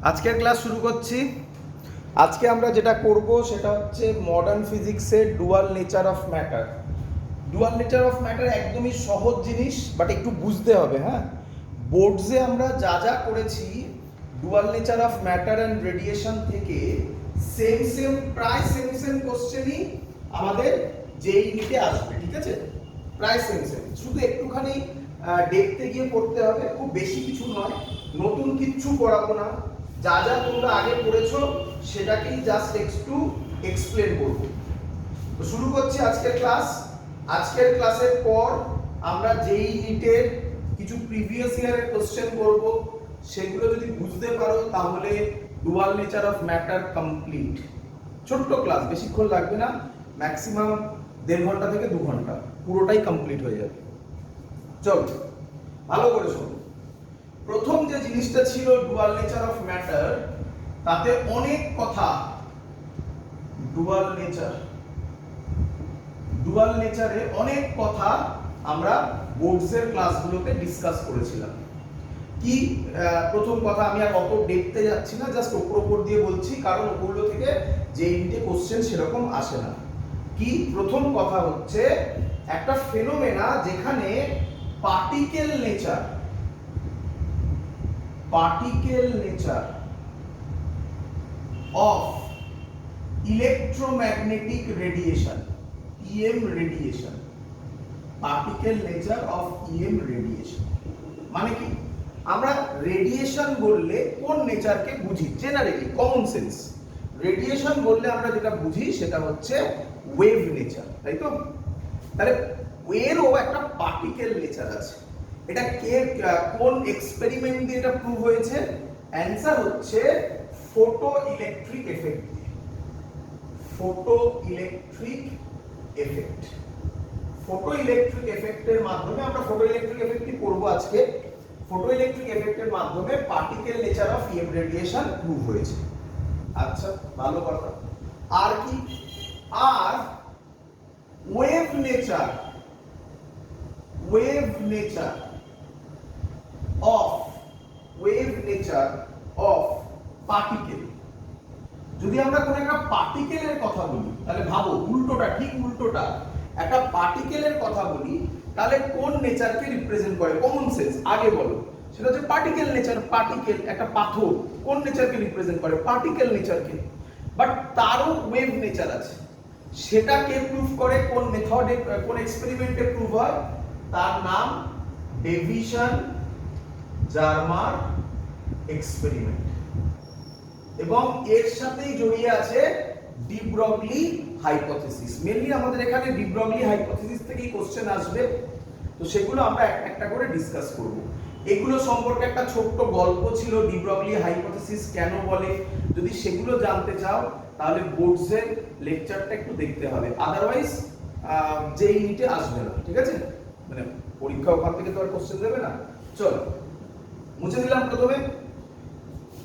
আজকের ক্লাস শুরু করছি। আজকে আমরা যেটা করব সেটা হচ্ছে মডার্ন ফিজিক্সের dual nature of matter. Dual nature of matter একদমই সহজ জিনিস, বাট একটু বুঝতে হবে। হ্যাঁ, বোর্ডসে আমরা যা যা করেছি dual nature of matter and radiation থেকে প্রায় সেম কোশ্চেনই আমাদের যেই নিতে আসবে, ঠিক আছে? প্রায় সেম, শুধু একটুখানি দেখতে গিয়ে পড়তে হবে, খুব বেশি কিছু নয়, নতুন কিচ্ছু করাবো না। যা যা তোমরা আগে পড়েছো সেটাকেই জাস্ট একটু এক্সপ্লেন করবো। তো শুরু করছি আজকের ক্লাস। আজকের ক্লাসের পর আমরা যেই নিটের কিছু প্রিভিয়াস ইয়ারের কোশ্চেন করব, সেগুলো যদি বুঝতে পারো তাহলে dual nature of matter complete. ছোট্ট ক্লাস, বেশিক্ষণ লাগবে না, ম্যাক্সিমাম 1.5 ঘন্টা থেকে 2 ঘন্টা, পুরোটাই কমপ্লিট হয়ে যাবে। চলো ভালো করে শোনো। প্রথম যে জিনিসটা ছিল ডুয়াল নেচার অফ ম্যাটার, তাতে অনেক কথা ডুয়াল নেচারে অনেক কথা আমরা বোর্ডসের ক্লাসগুলোতে ডিসকাস করেছিলাম। কি প্রথম কথা, আমি আর অত দেখতে যাচ্ছি না, জাস্ট ওপর দিয়ে বলছি, কারণ ওগুলো থেকে যে ইনটে কোশ্চেন সেরকম আসে না। কি প্রথম কথা হচ্ছে একটা ফেনোমেনা যেখানে particle nature of electromagnetic radiation, EM radiation, particle nature of EM radiation মানে কি? আমরা রেডিয়েশন বললে কোন নেচারকে বুঝি? জেনারেলি কমন সেন্স, রেডিয়েশন বললে আমরা যেটা বুঝি সেটা হচ্ছে ওয়েভ নেচার, তাই তো? তাহলে ওয়েরও একটা পার্টিকেল নেচার আছে। এটা কোন এক্সপেরিমেন্ট দিয়ে এটা প্রুভ হয়েছে? অ্যানসার হচ্ছে ফটো ইলেকট্রিক এফেক্ট দিয়ে। ফটো ইলেকট্রিক এফেক্টের মাধ্যমে আমরা ফটো ইলেকট্রিক এফেক্ট কি করব আজকে। ফটো ইলেকট্রিক এফেক্টের মাধ্যমে particle nature of EM radiation prove হয়েছে। আচ্ছা, ভালো কথা। আর কি? আর ওয়েভ নেচার অফ পার্টিকেল। যদি আমরা কোন একটা পার্টিকেলের কথা বলি, তাহলে ভাবো উল্টোটা, ঠিক উল্টোটা, একটা পার্টিকেলের কথা বলি তাহলে কোন নেচারকে রিপ্রেজেন্ট করে? কমন সেন্স আগে বলো। সেটা হচ্ছে পার্টিকেল নেচার। পার্টিকেল, একটা পাথর, কোন নেচারকে রিপ্রেজেন্ট করে? পার্টিকেল নেচারকে। বাট তারও ওয়েভ নেচার আছে। সেটা কে প্রুফ করে? কোন মেথডে, কোন এক্সপেরিমেন্টে প্রুভ হয়? তার নাম ডেভিশন-জারমার এক্সপেরিমেন্ট, এবং এর সাথেই জড়িয়ে আছে ডি ব্রগলি হাইপোথিসিস। মেইনলি আমাদের এখানে ডি ব্রগলি হাইপোথিসিস থেকেই কোশ্চেন আসবে, তো সেগুলো আমরা একটা করে ডিসকাস করব। এগুলো সম্পর্কে একটা ছোট্ট গল্প ছিল, ডি ব্রগলি হাইপোথিসিস কেন বলে। যদি সেগুলো জানতে চাও তাহলে বোর্ডসের লেকচারটা একটু দেখতে হবে, আদারওয়াইজ যে ইউনিটে আসবে না, ঠিক আছে? মানে পরীক্ষা ওখান থেকে তো আর কোশ্চেন দেবে না। চলো মুছে দিলাম প্রথমে।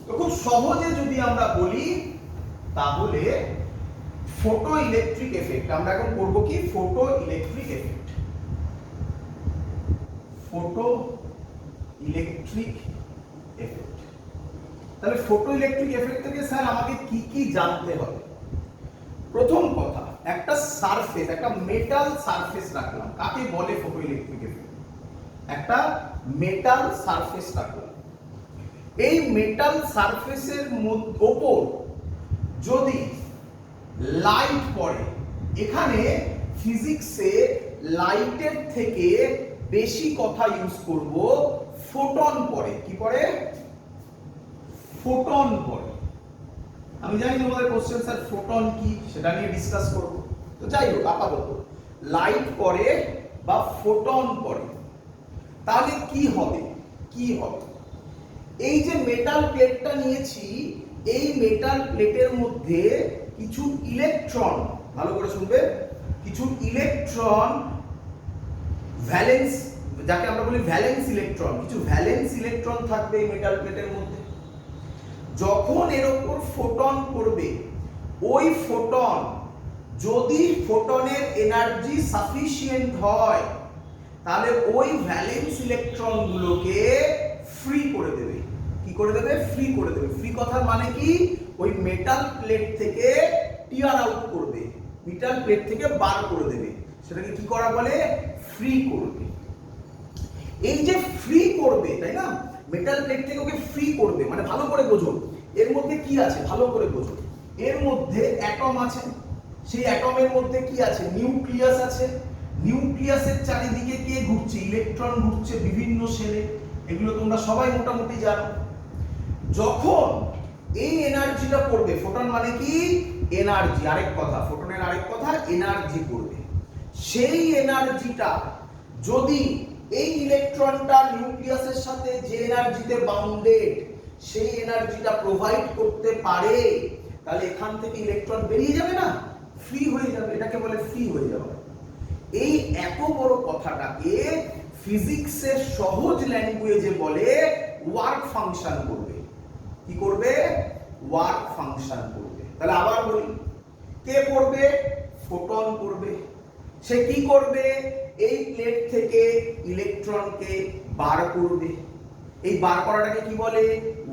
তো খুব সহজে যদি আমরা বলি তাহলে ফটো ইলেকট্রিক এফেক্ট, আমরা এখন করব কি? Photo electric effect. তাহলে ফটো ইলেকট্রিক এফেক্ট থেকে স্যার আমাকে কি কি জানতে হবে? প্রথম কথা, একটা সারফেস, একটা মেটাল সারফেস রাখলাম। কাকে বলে ফটো ইলেকট্রিক এফেক্ট? একটা মেটাল সারফেস রাখলাম। এই মেটাল সারফেসের উপর যদি লাইট পড়ে, এখানে ফিজিক্সে লাইটের থেকে বেশি কথা ইউজ করব, ফোটন পড়ে। কি পড়ে? ফোটন পড়ে। আমি জানি তোমাদের কোশ্চেন স্যার ফোটন কি, সেটা নিয়ে ডিসকাস করব। তো যাই হোক, আপাতত লাইট পড়ে বা ফোটন পড়ে, তাহলে কি হবে? এই যে মেটাল প্লেটটা নিয়েছি, এই মেটাল প্লেটের মধ্যে কিছু ইলেকট্রন, ভালো করে শুনবে, কিছু ইলেকট্রন, ভ্যালেন্স, যাকে আমরা বলি ভ্যালেন্স ইলেকট্রন, কিছু ভ্যালেন্স ইলেকট্রন থাকবে এই মেটাল প্লেটের মধ্যে। যখন এর উপর ফোটন পড়বে, ওই ফোটন, যদি ফোটনের এনার্জি সাফিসিয়েন্ট হয়, তাহলে ওই ভ্যালেন্স ইলেকট্রন গুলোকে ফ্রি করে দেবে। কি করে দেবে? ফ্রি করে দেবে। ফ্রি কথার মানে কি? ওই মেটাল প্লেট থেকে টিয়ার আউট করবে, মেটাল প্লেট থেকে বার করে দেবে, সেটাকে কি করা বলে? ফ্রি করবে। এই যে ফ্রি করবে, তাই না, মেটাল প্লেট থেকে ওকে ফ্রি করবে মানে ভালো করে বোঝো এর মধ্যে কি আছে, ভালো করে বোঝো। এর মধ্যে অ্যাটম আছে, সেই অ্যাটমের মধ্যে কি আছে? নিউক্লিয়াস আছে। নিউক্লিয়াসের চারিদিকে কে ঘুরছে? ইলেকট্রন ঘুরছে বিভিন্ন শেলে, এগুলো তোমরা সবাই মোটামুটি জানো। যখন এই এনার্জিটা পড়বে, ফোটন মানে কি? এনার্জি। আরেক কথা, ফোটনের আরেক কথা এনার্জি পড়বে। সেই এনার্জিটা যদি এই ইলেকট্রনটা নিউক্লিয়াসের সাথে যে এনার্জিতে বাউন্ডেড, সেই এনার্জিটা প্রোভাইড করতে পারে, তাহলে এখান থেকে ইলেকট্রন বেরিয়ে যাবে না, ফ্রি হয়ে যাবে। এটাকে বলে ফ্রি হয়ে যাবে। এই এত বড় কথাটাকে ফিজিক্সের সহজ ল্যাঙ্গুয়েজে বলে ওয়ার্ক ফাংশন করবে। কি করবে? ওয়ার্ক ফাংশন করবে। তাহলে আবার বলি, কে করবে? ফোটন করবে। সে কি করবে? এই প্লেট থেকে ইলেকট্রনকে বার করবে। এই বার করাটাকে কি বলে?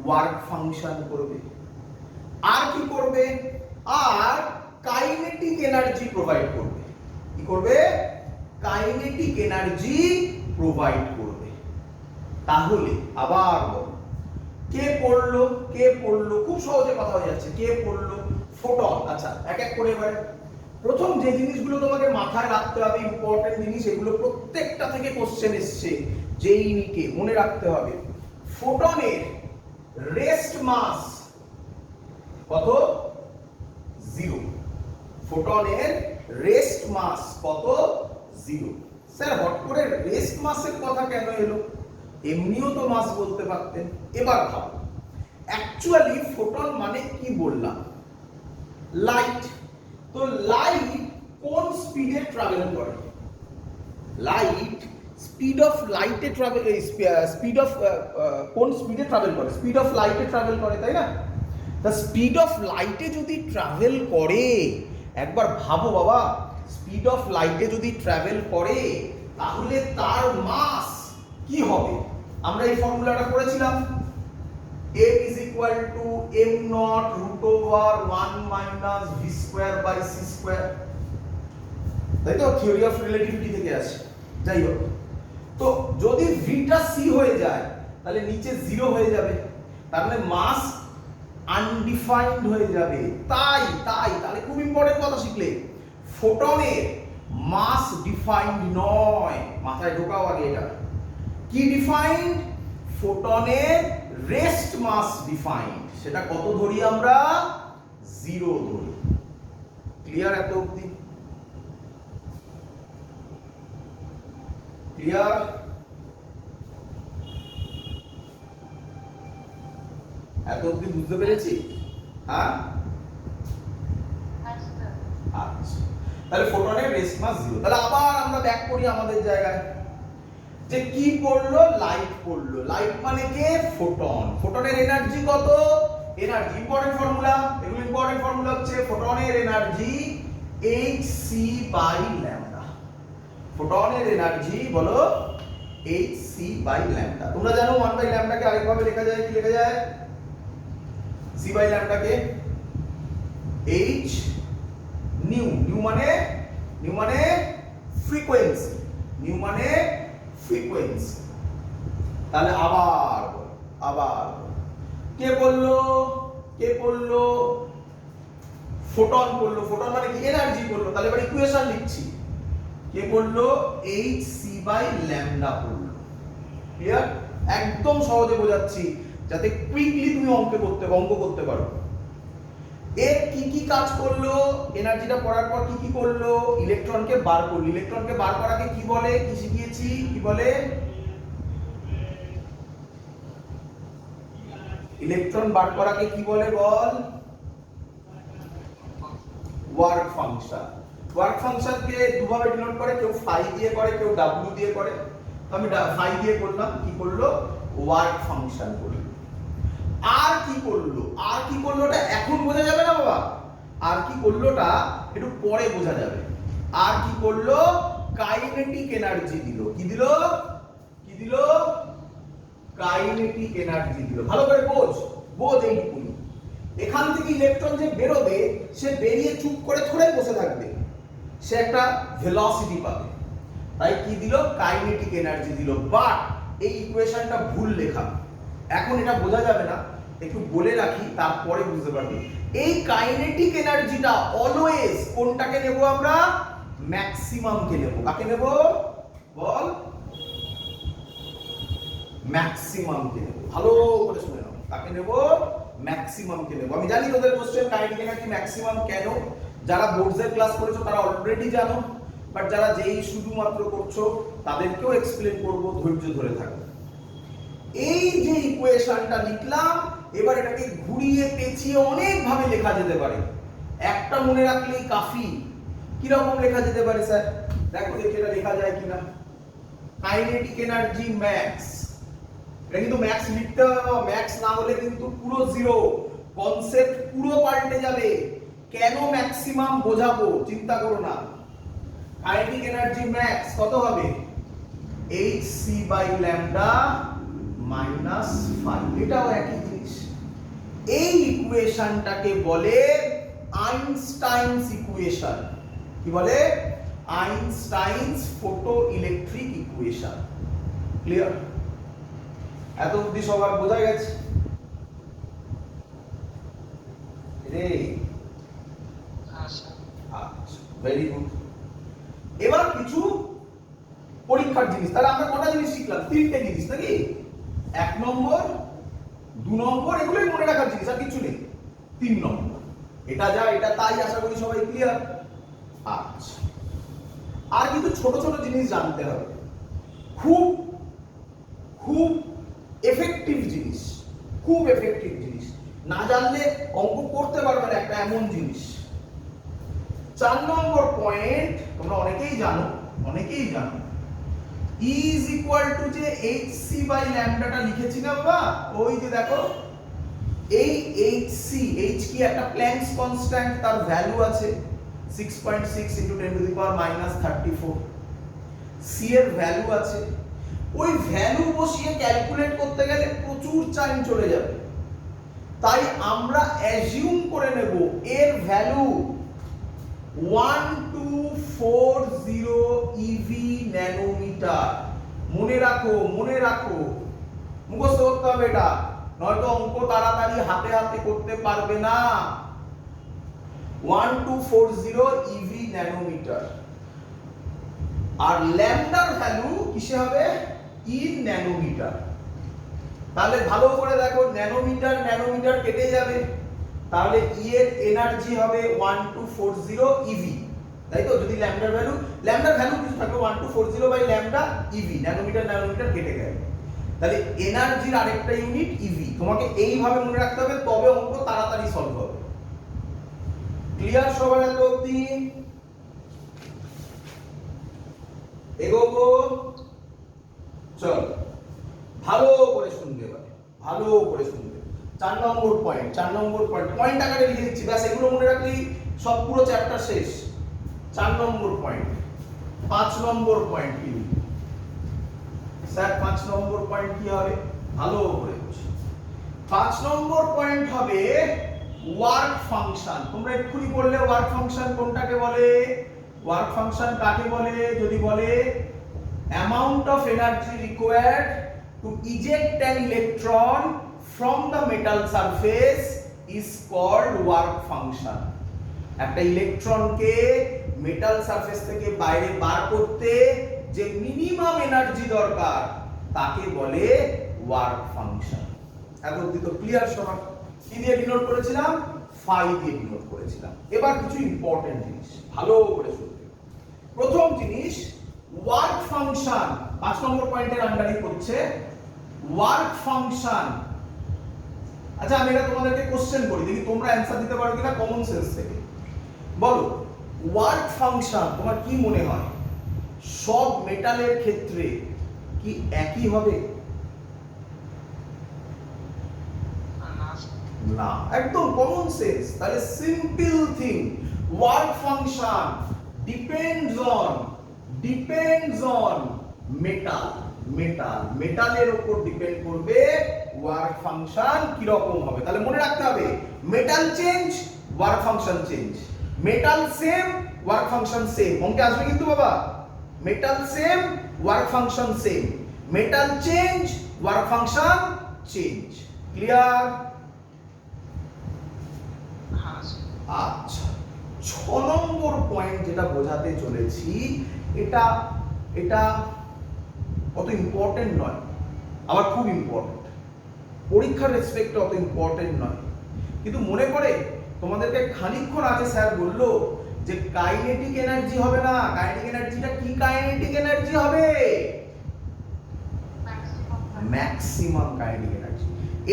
ওয়ার্ক ফাংশন করবে। আর কি করবে? আর কাইনেটিক এনার্জি প্রোভাইড করবে। কি করবে? কাইনেটিক এনার্জি প্রোভাইড করবে। তাহলে আবার বল, কে পড়লো? কে পড়লো? খুব সহজে কথা হয়ে যাচ্ছে। কে পড়লো? ফোটন। আচ্ছা, এক এক করে এবার প্রথম যে জিনিসগুলো তোমাকে মাথায় রাখতে হবে, ইম্পর্টেন্ট জিনিস, এগুলো প্রত্যেকটা থেকে কোশ্চেন এসছে, যেই নিকে মনে রাখতে হবে। ফোটনের রেস্ট মাস কত? 0। ফোটনের রেস্ট মাস কত? 0। স্যার হট করে রেস্ট মাসের কথা কেন এলো? এমনিও তো মাস বলতে পারতেন। এবার ভাবো, অ্যাকচুয়ালি ফোটন মানে কি বললাম? লাইট। তো লাইট কোন স্পিডে ট্রাভেল করে? লাইট স্পিড অফ লাইটে ট্রাভেল, স্পিড অফ কোন স্পিডে ট্রাভেল করে? স্পিড অফ লাইটে ট্রাভেল করে, তাই না? দ্য স্পিড অফ লাইটে যদি ট্রাভেল করে, একবার ভাবো বাবা, স্পিড অফ লাইটে যদি ট্রাভেল করে তাহলে তার মাস কি হবে? আমরা এই ফর্মুলাটা করেছিলাম, m is equal to m naught root over 1 minus v square by c square, তাই তো? থিওরি অফ রিলেটিভিটি থেকে আসে। যাই হোক, তো যদি v টা c হয়ে যায় তাহলে নিচে 0 হয়ে যাবে, তার মানে মাস আনডিফাইন্ড হয়ে যাবে। তাহলে খুব ইম্পর্টেন্ট কথা শিখলে, ফোটনের মাস ডিফাইন্ড নয়। মাথায় ঢোকাও আগে এটা। কি ডিফাইন্ড? ফোটনের রেস্ট মাস ডিফাইন্ড। সেটা কত ধরি আমরা? 0 ধরি। ক্লিয়ার এত অবধি? ক্লিয়ার? এত অবধি বুঝতে পেরেছি? হ্যাঁ, আচ্ছা। তাহলে ফোটনের রেস্ট মাস 0। তাহলে আবার আমরা ব্যাক করি আমাদের জায়গায়, যে কি পড়লো? লাইট পড়লো। লাইট মানে কে? ফোটন। ফোটনের এনার্জি কত? এনার্জি ইম্পর্টেন্ট ফর্মুলা, এগুলো ইম্পর্টেন্ট ফর্মুলা হচ্ছে ফোটনের এনার্জি hc বাই ল্যামডা। ফোটনের এনার্জি বলো hc বাই ল্যামডা। তোমরা জানো 1 বাই ল্যামডাকে আরেকভাবে লেখা যায়, কি লেখা যায়? c বাই ল্যামডাকে h নিউ। নিউ মানে ফ্রিকোয়েন্সি। নিউ মানে ফ্রিকোয়েন্সি। তাহলে আবার কে বললো? কে বললো? ফোটন বললো। ফোটন মানে কি? এনার্জি বললো। তাহলে এবার ইকুয়েশন লিখছি। কে বললো? hc বাই ল্যামডা বললো। ক্লিয়ার? একদম সহজে বোঝাচ্ছি যাতে কুইকলি তুমি অঙ্ক করতে পারো। এর কি কি কাজ করলো? এনার্জিটা পড়ার পর কি কি করলো? ইলেকট্রনকে বার করলো। ইলেকট্রনকে বার করাকে কি বলে? কি শিখিয়েছি? কি বলে? ইলেকট্রন বার করাকে কি বলে বল? Work function. ওয়ার্ক ফাংশনকে দুভাবে ডিনোট করে, কেউ ফাই দিয়ে করে, কেউ ডাব্লিউ দিয়ে করে। তো আমি ফাই দিয়ে করলাম। কি করলো? ওয়ার্ক ফাংশন করলো। আর কি করলো? আর কি করলোটা এখন বোঝা যাবে না বাবা, আর কি করলোটা একটু পরে বোঝা যাবে। আর কি করলো? কাইনেটিক এনার্জি দিল। কি দিল? কি দিল? কাইনেটিক এনার্জি দিল। ভালো করে বোঝ এইটুকুনি। এখান থেকে ইলেকট্রন যে বেরোবে সে বেরিয়ে চুপ করে থোড়াই বসে থাকবে, সে একটা ভেলোসিটি পাবে, তাই কি দিল? কাইনেটিক এনার্জি দিল। বাট এই ইকুয়েশনটা ভুল লেখা, এখন এটা বোঝা যাবে না, একটু বলে রাখি তারপরে বুঝতে পারবে। এই কাইনেটিক এনার্জিটা অলওয়েজ কোনটাকে নেব আমরা? ম্যাক্সিমামকে নেব। কাকে নেব বল? ম্যাক্সিমামকে নেব। ভালো করে শুনে নাও, কাকে নেব? ম্যাক্সিমামকে নেব। আমি জানি তোদের কোশ্চেন কাইনেটিক এনার্জি ম্যাক্সিমাম কেন, যারা বোর্ডসের ক্লাস করেছো তারা অলরেডি জানো, বাট যারা যেই শুধুমাত্র করছো তাদেরকেও এক্সপ্লেন করব, ধৈর্য ধরে থাকো। এই যে ইকুয়েশনটা লিখলাম, এবার এটাকে ঘুরিয়ে পেঁচিয়ে অনেক ভাবে লেখা যেতে পারে, একটা মনে রাখলেই কাফি। কি রকম লেখা যেতে পারে স্যার? দেখো দেখি এটা লেখা যায় কিনা। কাইনেটিক এনার্জি ম্যাক্স, এটা কিন্তু ম্যাক্স লিখতে হবে, ম্যাক্স না হলে কিন্তু পুরো জিরো, কনসেপ্ট পুরো পাল্টে যাবে। কেন ম্যাক্সিমাম বোঝাবো, চিন্তা করো না। কাইনেটিক এনার্জি ম্যাক্স কত হবে? hc বাই ল্যামডা মাইনাস 5, এটাও একই জিনিস। এই ইকুয়েশনটাকে বলে আইনস্টাইনস ইকুয়েশন। কি বলে? আইনস্টাইনস ফটো ইলেকট্রিক ইকুয়েশন। ক্লিয়ার? এত অবধি সবার বোঝা গেছে? রে আচ্ছা, ভেরি গুড। এবার কিছু পরীক্ষার জিনিস। তাহলে আমরা কটা জিনিস শিখলাম? তিনটে জিনিস নাকি? 1 নম্বর, 2 নম্বর, এগুলোই মনে রাখার জিনিস, আর কিছু নেই। 3 নম্বর, এটা যা এটা তাই, আশা করি সবাই ক্লিয়ার। আচ্ছা, আর কিন্তু ছোট ছোট জিনিস জানতে হবে, খুব খুব এফেক্টিভ জিনিস, খুব এফেক্টিভ জিনিস। না জানলে অঙ্ক করতে পারবে না, একটা এমন জিনিস। 4 নম্বর পয়েন্ট তোমরা অনেকেই জানো, E is equal to যে hc বাই ল্যামডাটা লিখেছি না বাবা, ওই যে দেখো এই hc, h কি একটা প্ল্যাঙ্কস কনস্ট্যান্ট, তার ভ্যালু আছে 6.6 × 10⁻34। c এর ভ্যালু আছে, ওই ভ্যালু বসিয়ে ক্যালকুলেট করতে গেলে প্রচুর টাইম চলে যাবে, তাই আমরা অ্যাজিউম করে নেব এর ভ্যালু 1240 eV ন্যানোমিটার। মনে রাখো, মুখস্থ করতে হবে এটা, নয়তো অঙ্ক তাড়াতাড়ি হাতে হাতে করতে পারবে না। 1240 eV ন্যানোমিটার। আর ল্যামডার ভ্যালু কিসে হবে? In nanometer. তাহলে ভালো করে দেখো, ন্যানোমিটার কেটে যাবে, তাহলে ই এর এনার্জি হবে 1240 eV, তাই তো? যদি ল্যামডার ভ্যালু কিছু থাকবে 1240 বাই ল্যামডা eV, ন্যানোমিটার কেটে গেল, তাহলে এনার্জির আরেকটা ইউনিট eV। তোমাকে এইভাবে মনে রাখতে হবে, তবে অঙ্ক তাড়াতাড়ি সলভ হবে। ক্লিয়ার সবার এত অবধি? এগোবো, চল ভালো করে শুনবে, ভালো করে শুনবে। 4 নম্বর পয়েন্ট আকারে লিখে দিচ্ছি, ব্যাস এগুলো মনে রাখলেই সব পুরো চ্যাপ্টার শেষ। 4 নম্বর পয়েন্ট। 5 নম্বর পয়েন্ট কি স্যার? 5 নম্বর পয়েন্ট কি হবে? ভালো করে বুঝো। 5 নম্বর পয়েন্ট হবে ওয়ার্ক ফাংশন। তোমরা এক্ষুনি বললে ওয়ার্ক ফাংশন কোনটাকে বলে? ওয়ার্ক ফাংশন কাকে বলে? যদি বলে amount of energy required to eject an electron from the metal surface is called work function. একটা ইলেকট্রনকে মেটাল সারফেস থেকে বাইরে বার করতে যে মিনিমাম এনার্জি দরকার তাকে বলে ওয়ার্ক ফাংশন। এতদিন তো ক্লিয়ার সবার? কি দিয়ে ডিনোট করেছিলাম? ফাই দিয়ে ডিনোট করেছিলাম। এবার কিছু ইম্পর্টেন্ট জিনিস ভালো করে শুনবে। প্রথম জিনিস, ওয়ার্ক ফাংশন 5 নম্বর পয়েন্টের আন্ডারে করছে ওয়ার্ক ফাংশন। আচ্ছা, আমি এটা তোমাদেরকে কোশ্চেন করি, দেখি তোমরা অ্যানসার দিতে পারো কিনা কমন সেন্স থেকে। বলো, ওয়ার্ক ফাংশন তোমার কি মনে হয় সব মেটালের ক্ষেত্রে কি একই হবে? না, একদম কমন সেন্স। তাহলে simple thing, work function depends on metal. Metal, মেটালের উপর ডিপেন্ড করবে ওয়ার্ক ফাংশন কি রকম হবে। তাহলে মনে রাখতে হবে metal change, work function change, metal same, work function same. অঙ্কে আসবে কিন্তু বাবা, metal same, work function same, metal change, work function change. Clear? আচ্ছা, 6 নম্বর পয়েন্ট যেটা বোঝাতে চলেছি, এটা এটা অত ইম্পর্টেন্ট নয়, আবার খুব ইম্পর্টেন্ট, পরীক্ষার রেসপেক্টে অত ইম্পর্টেন্ট নয়, কিন্তু মনে করে তোমাদেরকে খানিকক্ষণ আগে স্যার বললো যে কাইনেটিক এনার্জি হবে না, কাইনেটিক এনার্জিটা কি কাইনেটিক এনার্জি হবে? Maximum kinetic energy.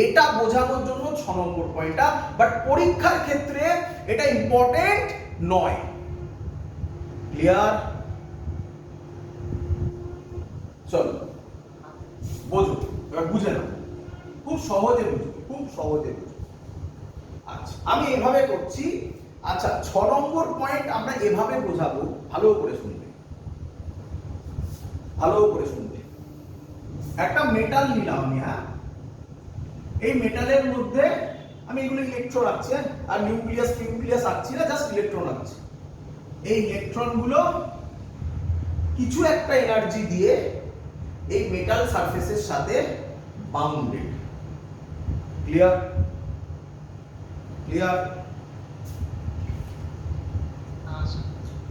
এটা বোঝানোর জন্য 6 নম্বর পয়েন্টটা, বাট পরীক্ষার ক্ষেত্রে এটা ইম্পর্টেন্ট নয়। ক্লিয়ার? চলো বোঝো, এবার বুঝে নাও, খুব সহজে বুঝো, খুব সহজে বুঝো। আচ্ছা, আমি এভাবে করছি। আচ্ছা, 6 নম্বর পয়েন্ট আমরা এভাবে বোঝাবো, ভালো করে শুনবে, ভালো করে শুনবে। একটা মেটাল নিলাম আমি, হ্যাঁ, এই মেটালের মধ্যে আমি এগুলো ইলেকট্রন রাখছি, আর নিউক্লিয়াস নিউক্লিয়াস রাখছি না, জাস্ট ইলেকট্রন রাখছি। এই ইলেকট্রনগুলো কিছু একটা এনার্জি দিয়ে এই মেটাল সারফেসের সাথে বাউন্ডেড। ক্লিয়ার? ক্লিয়ার?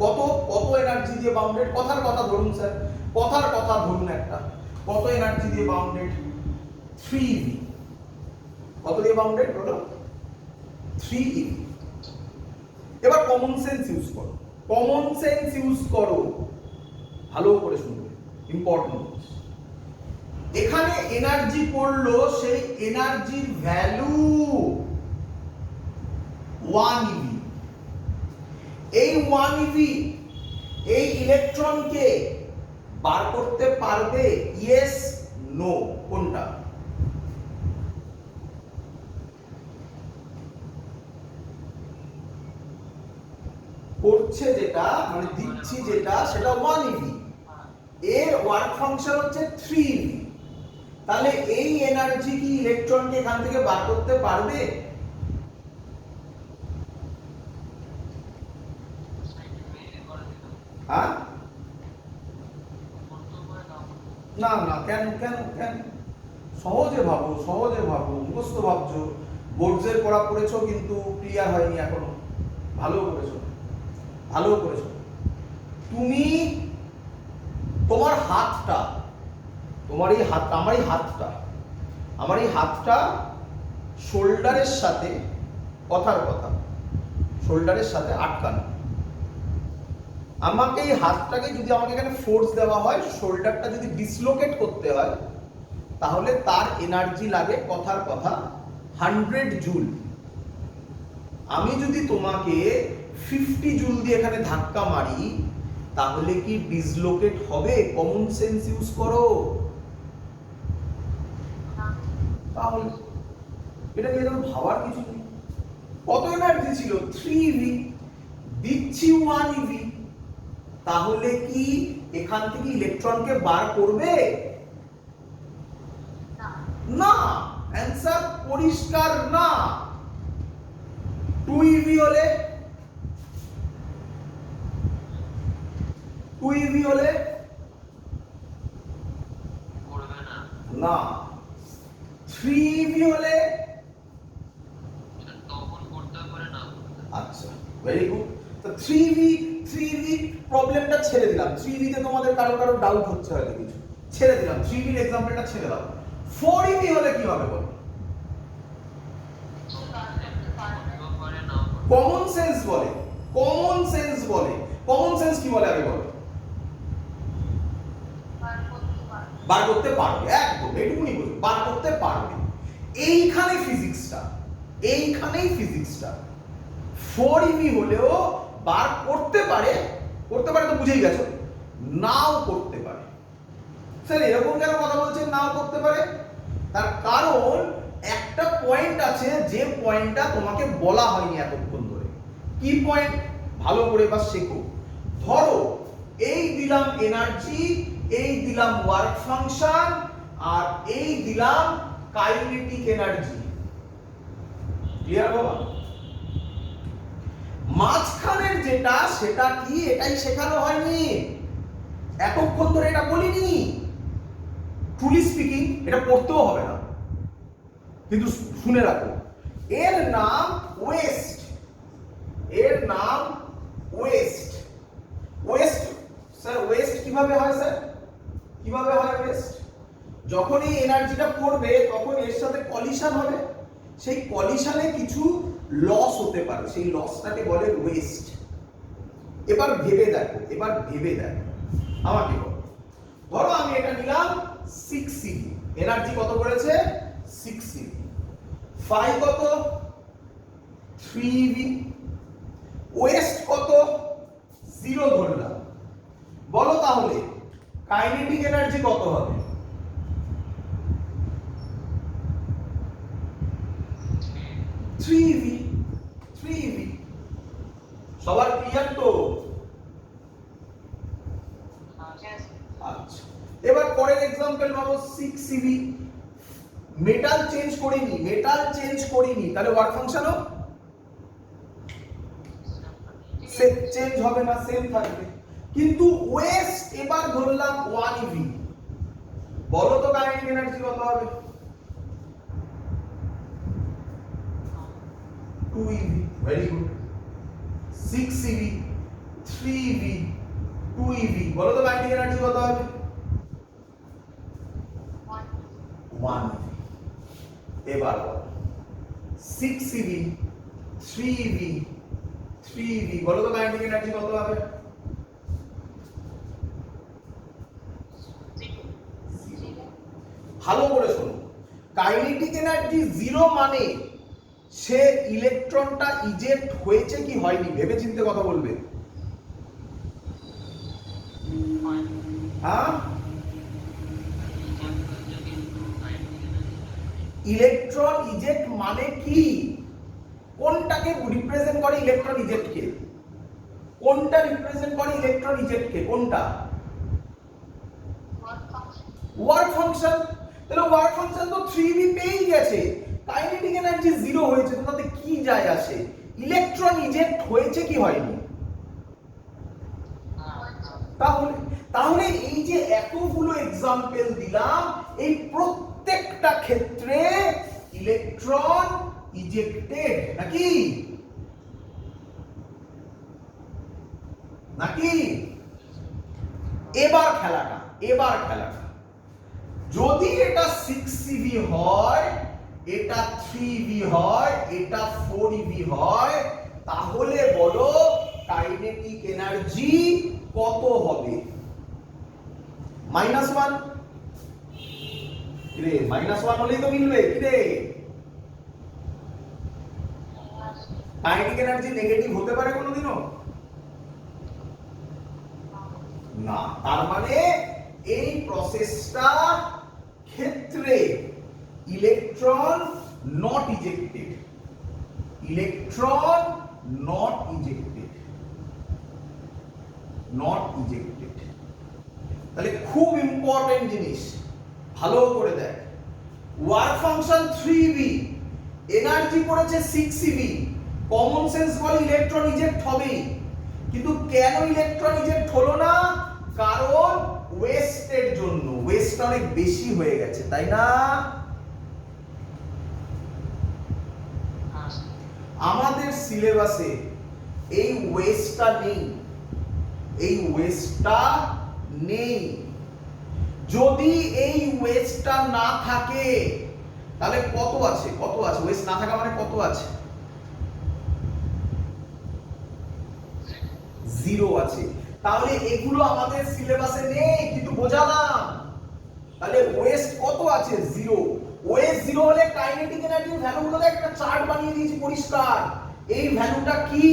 কত কত এনার্জি দিয়ে বাউন্ডেড? কথার কথা ধরুন স্যার, কথার কথা ধরুন একটা, কত এনার্জি দিয়ে বাউন্ডেড? 3eV। কত দিয়ে বাউন্ডেড বলো? 3eV। এবার কমন সেন্স ইউজ করো, কমন সেন্স ইউজ করো, ভালো করে শুনবে, ইম্পর্টেন্ট। এখানে এনার্জি পড়লো, সেই এনার্জির ভ্যালু 1eV। এই 1eV এই ইলেকট্রনকে বার করতে পারবে? ইয়েস, নো, কোনটা? করছে যেটা, মানে দিচ্ছি যেটা, সেটা 1eV, এর ওয়ার্ক ফাংশন হচ্ছে 3eV। তাহলে এই এনার্জি কি ইলেকট্রনকে এখান থেকে বার করতে পারবে? হ্যাঁ, না না, কেন কেন কেন? সহজে ভাবো, সহজে ভাবো, মুখস্থ ভাবছো, বোর্ডসের পড়া পড়েছো কিন্তু ক্লিয়ার হয়নি এখনো, ভালো করেছো, ভালো করেছো। তুমি তোমার হাতটা, তোমার এই হাতটা, আমার এই হাতটা, আমার এই হাতটা শোল্ডারের সাথে, কথার কথা, শোল্ডারের সাথে আটকানো। আমাকে এই হাতটাকে যদি আমাকে এখানে ফোর্স দেওয়া হয়, শোল্ডারটা যদি ডিসলোকেট করতে হয়, তাহলে তার এনার্জি লাগে, কথার কথা, 100 জুল। আমি যদি তোমাকে 50 জুল দিয়ে এখানে ধাক্কা মারি, তাহলে কি ডিসলোকেট হবে? কমন সেন্স ইউজ করো। তাহলে এটা নিয়ে কোনো ভাবার কিছু নেই। কত এনার্জি ছিল? 3eV, দিচ্ছি 1eV, তাহলে কি এখান থেকে ইলেকট্রনকে বার করবে? না, অ্যানসার পরিষ্কার না। 2eV হলে, 2eV হলে করবে না, না। 3eV হলে তখন করতে পারে না। আচ্ছা, ভেরি গুড। তো 3eV প্রবলেমটা ছেড়ে দিলাম, 3eV তে তোমাদের কারো কারো ডাউট হচ্ছে হয়তো কিছু, ছেড়ে দিলাম, 3eV এর एग्जांपलটা ছেড়ে দাও। 4eV হলে কি হবে বলো? কমন সেন্স বলে, কমন সেন্স বলে, কমন সেন্স কি বলে আগে বলো? বার করতে পারবে, একদম এটুকুনি বলি, বার করতে পারবে। এইখানে ফিজিক্সটা, এইখানেই ফিজিক্সটা। 4eV হলেও বার করতে পারে, করতে পারে তো বুঝেই গেছো, নাও করতে পারে। স্যার এরকম কেন কথা বলছেন নাও করতে পারে? তার কারণ একটা পয়েন্ট আছে, যে পয়েন্টটা তোমাকে বলা হয়নি এতক্ষণ ধরে। কি পয়েন্ট? ভালো করে এবার শেখো। ধরো এই দিলাম এনার্জি, এই দিলাম ওয়ার্ক ফাংশন আর এই দিলাম কাইনেটিক এনার্জি। ক্লিয়ার বাবা? মাঝখানের যেটা সেটা কি এটাই শেখানো হয়নি, এতক্ষণ ধরে এটা বলিনি। ট্রুলি স্পিকিং এটা পড়তেও হবে না, কিন্তু শুনে রাখো, এর নাম ওয়েস্ট। এর নাম ওয়েস্ট। ওয়েস্ট স্যার, ওয়েস্ট কিভাবে হয় স্যার? কিভাবে হয় ওয়েস্ট? যখন এই এনার্জিটা পড়বে তখন এর সাথে কলিশন হবে, সেই কলিশনে কিছু লস হতে পারে, সেই লসটাকে বলে ওয়েস্ট। এবার ভেবে দেখো, এবার ভেবে দেখো, আমাকে বলো, ধরো আমি এটা নিলাম 6 CV, এনার্জি কত করেছে? 6 CV। ফাই কত? 3 EV। ওয়েস্ট কত? 0 ধরলাম। বলো তাহলে কাইনেটিক এনার্জি কত হবে? 3 EV। 3 EV। সবার ক্লিয়ার তো? আচ্ছা, এবার পরের एग्जांपल নাও 6 CV। মেটাল চেঞ্জ করিনি, মেটাল চেঞ্জ করিনি, তাহলে ওয়ার্ক ফাংশনও সেম চেঞ্জ হবে না, সেম থাকবে। কিন্তু ওয়েস্ট এবার ধরলাম 1 EV। বলো তো কাইনেটিক এনার্জি কত হবে? 2 EV। Very good. 6 EV, 3 EV, 2 EV। বলো তো কাইনেটিক এনার্জি কত হবে? 1 EV। এবার বলো 6 EV, 3 EV, 3 EV। বলো তো কাইনেটিক এনার্জি কত হবে? 0। ভালো করে শোনো, কাইনেটিক এনার্জি 0 মানে সে ইলেকট্রনটা ইজেক্ট হয়েছে কি হয়নি, ভেবে চিন্তে কথা বলবে। হ্যাঁ, ইলেকট্রন ইজেক্ট মানে কি? কোনটাকে রিপ্রেজেন্ট করে ইলেকট্রন ইজেক্টকে? কোনটা রিপ্রেজেন্ট করে ইলেকট্রন ইজেক্টকে? কোনটা? Work function. তাহলে ওয়ার্ক ফাংশন তো 3 EV পেয়ে গেছে, কাইনেটিক এনার্জি 0 হয়েছে, তো তাতে কি যায় আসে? ইলেকট্রন ইজেক্ট হয়েছে কি হয়নি? তাহলে তাহলে এই যে এতগুলো एग्जांपल দিলাম, এই প্রত্যেকটা ক্ষেত্রে ইলেকট্রন ইজেক্টেড নাকি? নাকি? এবার খেলাটা, এবার খেলাটা, যদি এটা 6 CV হয়, এটা 3 EV হয়, এটা 4 EV হয়, তাহলে বলো কাইনেটিক এনার্জি কত হবে? -1। কিরে -1 হলেই তো মিলবে, কিরে? কাইনেটিক এনার্জি নেগেটিভ হতে পারে কোনোদিনও না। তার মানে এই প্রসেসটা ক্ষেত্রে electron not ejected, electron not ejected, not ejected. তাহলে খুব ইম্পর্টেন্ট জিনিস, ভালো করে দেখ। ওয়ার্ক ফাংশন 3 EV, এনার্জি পড়েছে 6 EV, কমন সেন্স বলে ইলেকট্রন ইজেক্ট হবে। কিন্তু কেন ইলেকট্রন ইজেক্ট হলো না? কারণ ওয়েস্টের জন্য, ওয়েস্ট অনেক বেশি হয়ে গেছে, তাই না? আমাদের সিলেবাসে এই ওয়েস্টটা নেই, এই ওয়েস্টটা নেই। যদি এই ওয়েস্টটা না থাকে তাহলে কত আছে? কত আছে? ওয়েস্ট না থাকা মানে কত আছে? 0 আছে। তাহলে এগুলো আমাদের সিলেবাসে নেই, কিন্তু বোঝালাম। তাহলে ওয়েস্ট কত আছে? 0। ওয়েস্ট 0 হলে কাইনেটিক এনার্জির ভ্যালুগুলোকে একটা চার্ট বানিয়ে দিয়েছি পরিষ্কার। এই ভ্যালুটা কি?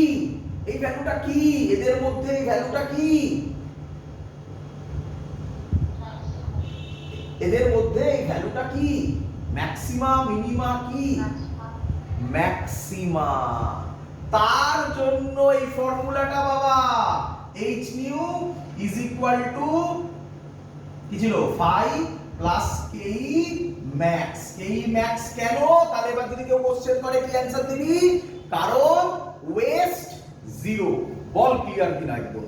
এই ভ্যালুটা কি? এদের মধ্যে এই ভ্যালুটা কি? এদের মধ্যে এই ভ্যালুটা কি? ম্যাক্সিমা, মিনিমা কি? ম্যাক্সিমা। তার জন্য এই ফর্মুলাটা বাবা, h nu is equal to কি ছিল 5 প্লাস কেই ম্যাক্স। কেই ম্যাক্স কেন? তাহলে এবার যদি কেউ কোশ্চেন করে কি অ্যানসার দিবি? কারণ ওয়েস্ট জিরো। বল ক্লিয়ার কিনা একদম?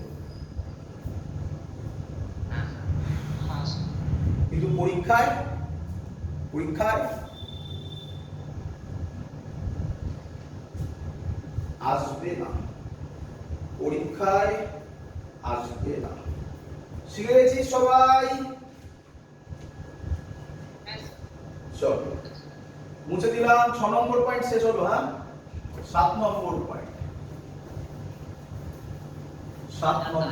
কিন্তু পরীক্ষায় আসবে না, পরীক্ষায় আসবে না। শিখে গেছিস সবাই? চল মুছে দিলাম। 6 নম্বর পয়েন্ট শেষ হলো। হ্যাঁ, 7 নম্বর পয়েন্ট। 7 নম্বর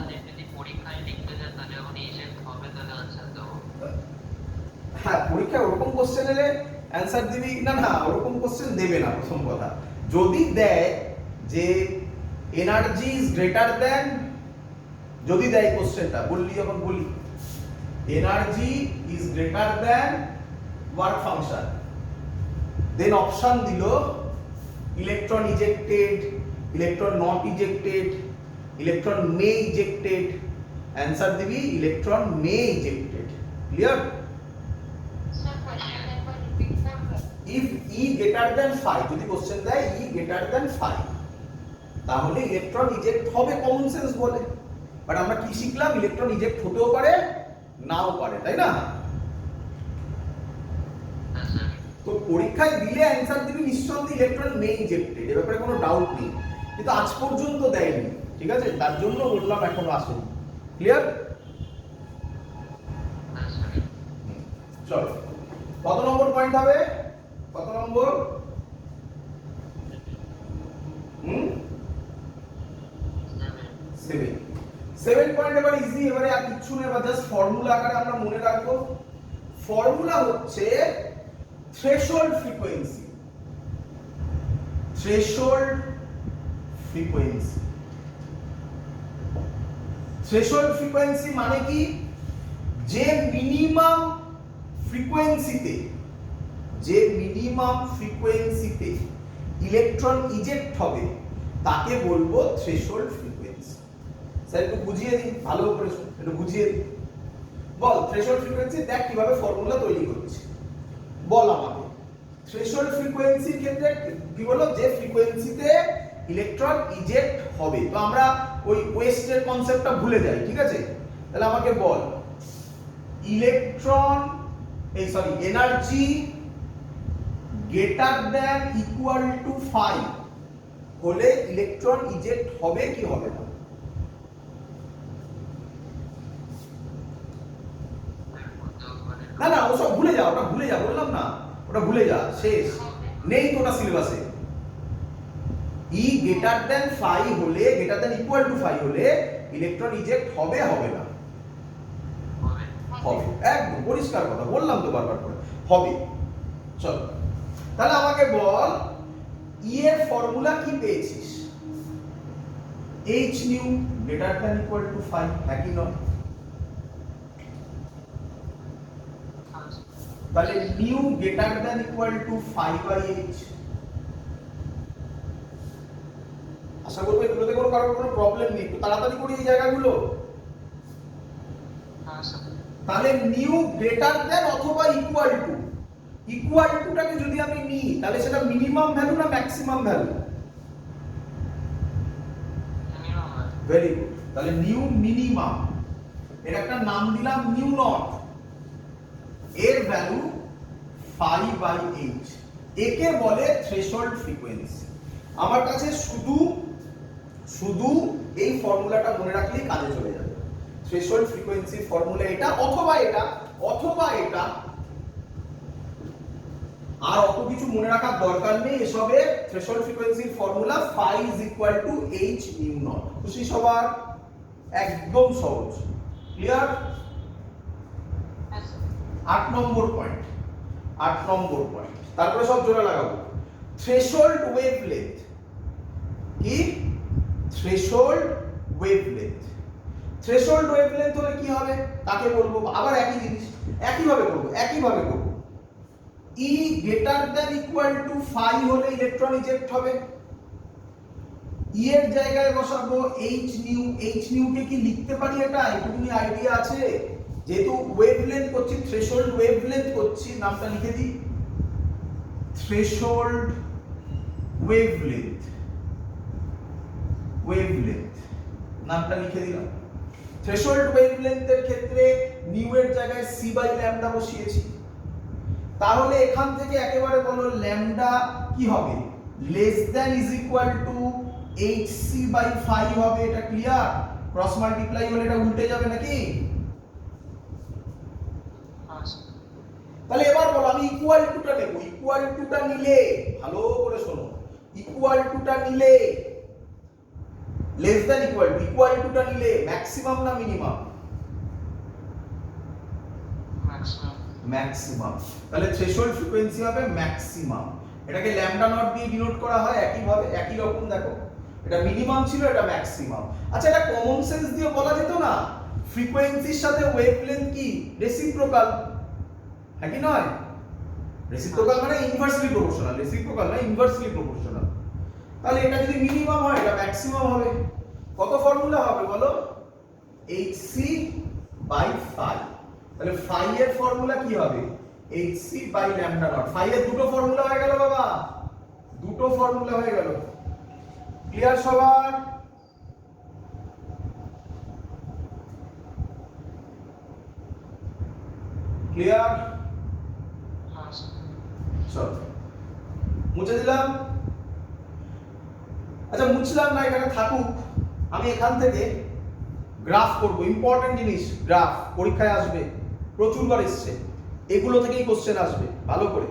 পরীক্ষায় লিখতে যায় তাহলে যখন ইজেক্ট হবে তাহলে आंसर দাও। হ্যাঁ, পরীক্ষায় ওরকম কোশ্চেন এলে অ্যানসার দিবি না? না, ওরকম কোশ্চেন দেবে না। প্রথম কথা, যদি দেয় যে এনার্জি ইজ গ্রেটার দ্যান, যদি দেয় কোশ্চেনটা বললি, যখন বলি energy is greater than work function, then option দিল electron ejected, electron not ejected, electron may ejected, answer দিবি electron may ejected. Clear? if e greater than 5, যদি কোশ্চেন দেয় e greater than 5, তাহলে ইলেকট্রন ইজেক্ট হবে, common sense বলে। But আমরা কি শিখলাম? ইলেকট্রন ইজেক্ট হতেও পারে, নাও পারে, তাই না? তো পরীক্ষায় দিলে অ্যানসার দিবি নিঃসন্দেহে ইলেকট্রন মে ইজেক্টেড, এর ব্যাপারে কোনো ডাউট নেই। কিন্তু আজ পর্যন্ত দেয়নি, ঠিক আছে? তার জন্য বললাম এখনো আসেনি। ক্লিয়ার? চলো, কত নম্বর পয়েন্ট হবে? কত নম্বর? 7 পয়েন্ট। এবার ইজি, এবারে আর কিছু না, এবার জাস্ট ফর্মুলা আকারে আমরা মনে রাখবো। ফর্মুলা হচ্ছে threshold frequency. Threshold frequency, threshold frequency মানে কি? যে মিনিমাম ফ্রিকোয়েন্সিতে, যে মিনিমাম ফ্রিকোয়েন্সিতে ইলেকট্রন ইজেক্ট হবে তাকে বলবো থ্রেশহোল্ড ফ্রিকোয়েন্সি। স্যার একটু বুঝিয়ে দিন, ভালো করে একটু বুঝিয়ে দিন। বল থ্রেশহোল্ড ফ্রিকোয়েন্সি, দেখ কিভাবে ফর্মুলা তৈরি করছি। বল আমাকে থ্রেশহোল্ড ফ্রিকোয়েন্সির ক্ষেত্রে কি বলো? যে ফ্রিকোয়েন্সিতে ইলেকট্রন ইজেক্ট হবে। তো আমরা ওই ওয়েস্টের কনসেপ্টটা ভুলে যাই, ঠিক আছে? তাহলে আমাকে বল electron energy greater than equal to 5 হলে ইলেকট্রন ইজেক্ট হবে কি হবে না? না না, ওসব ভুলে যা, ওটা ভুলে যা, বললাম না, ওটা ভুলে যা, শেষ, নেই তো ওটা সিলেবাসে। ই গ্রেটার দ্যান 5 হলে, গ্রেটার দ্যান ইকুয়াল টু 5 হলে ইলেকট্রন ইজেক্ট হবে হবে না? হবে। একদম পরিষ্কার কথা, বললাম তো বারবার করে, হবে। চল তাহলে আমাকে বল ই এর ফর্মুলা কি পেয়েছিস? h nu greater than equal to 5, একই নয়? তাহলে nu greater than equal to 5/h। আশা করব এগুলোতে কোনো কারোর কোনো প্রবলেম নেই। একটু তাড়াতাড়ি করি এই জায়গাগুলো। তাহলে নিউ গ্রেটার দ্যান অথবা ইকুয়াল টু, ইকুয়াল টুটাকে যদি আমি নিই তাহলে সেটা মিনিমাম ভ্যালু না ম্যাক্সিমাম ভ্যালু? Very good. তাহলে নিউ মিনিমাম, এর একটা নাম দিলাম নিউ নট, এর ভ্যালু 5/h, একে বলে থ্রেশহোল্ড ফ্রিকোয়েন্সি। আমার কাছে শুধু এই ফর্মুলাটা মনে রাখলেই কাজে চলে যাবে। থ্রেশহোল্ড ফ্রিকোয়েন্সির ফর্মুলা এটা অথবা এটা অথবা এটা, আর অত কিছু মনে রাখার দরকার নেই। এসবে থ্রেশহোল্ড ফ্রিকোয়েন্সির formula phi is equal to h mu naught। খুশি সবার? একদম সহজ। ক্লিয়ার? 8 নম্বর পয়েন্ট, 8 নম্বর পয়েন্ট, তারপরে সব জোড়া লাগাবো। থ্রেশহোল্ড ওয়েভলেন্থ কি? Threshold wavelength. থ্রেশহোল্ড ওয়েভলেন্থ হলে কি হবে? তাকে বলবো আবার একই জিনিস, একইভাবে করব। E greater than equal to 5 হলে ইলেকট্রন ইজেক্ট হবে। E এর জায়গায় বসাবো h nu। h nu কে কি লিখতে পারি এটা? একটুখানি আইডিয়া আছে? যেহেতু ওয়েভলেন্থ করছি, থ্রেশহোল্ড ওয়েভলেন্থ করছি, নামটা লিখে দিই, থ্রেশহোল্ড ওয়েভলেন্থ, ওয়েভলেন্থ নামটা লিখে দিলাম। থ্রেশহোল্ড ওয়েভলেন্থের ক্ষেত্রে নিউ এর জায়গায় সি বাই ল্যামডা বসিয়েছি। তাহলে এখান থেকে একেবারে বলো ল্যামডা কি হবে, less than is equal to hc by 5 হবে। এটা ক্লিয়ার? ক্রস মাল্টিপ্লাই হলে এটা উল্টে যাবে নাকি? তাহলে এবার বলো আমি ইকুয়াল টুটা নেব। ইকুয়াল টুটা নিলে ভালো করে শোনো, ইকুয়াল টুটা নিলে লেস দ্যান ইকুয়াল টুটা নিলে ম্যাক্সিমাম না মিনিমাম? ম্যাক্সিমাম। তাহলে থ্রেশহোল্ড ফ্রিকোয়েন্সি হবে ম্যাক্সিমাম। এটাকে ল্যামডা নট দিয়ে ডিনোট করা হয় একই ভাবে, একই রকম। দেখো এটা মিনিমাম ছিল, এটা ম্যাক্সিমাম। আচ্ছা এটা কমন সেন্স দিয়ে বলা যেত না, ফ্রিকোয়েন্সির সাথে ওয়েভলেন্থ কি রেসিপ্রোকাল, হ্যাঁ কি নয়? রেসিপ্রোকাল মানে ইনভার্সলি প্রপোর্শনাল, রেসিপ্রোকাল না ইনভার্সলি প্রপোর্শনাল। তাহলে এটা যদি মিনিমাম হয় এটা ম্যাক্সিমাম হবে। কত ফর্মুলা হবে বলো? hc by 5। তাহলে 5 এর ফর্মুলা কি হবে? hc by lambda not. 5 এর দুটো ফর্মুলা হয়ে গেল বাবা, দুটো ফর্মুলা হয়ে গেল। ক্লিয়ার সবার? ক্লিয়ার? চল মুছে দিলাম। আচ্ছা মুছলাম না, এখানে থাকুক। আমি এখান থেকে গ্রাফ করব। ইম্পর্টেন্ট জিনিস, গ্রাফ পরীক্ষায় আসবে, প্রচুরবার এসছে, এগুলো থেকেই কোশ্চেন আসবে ভালো করে।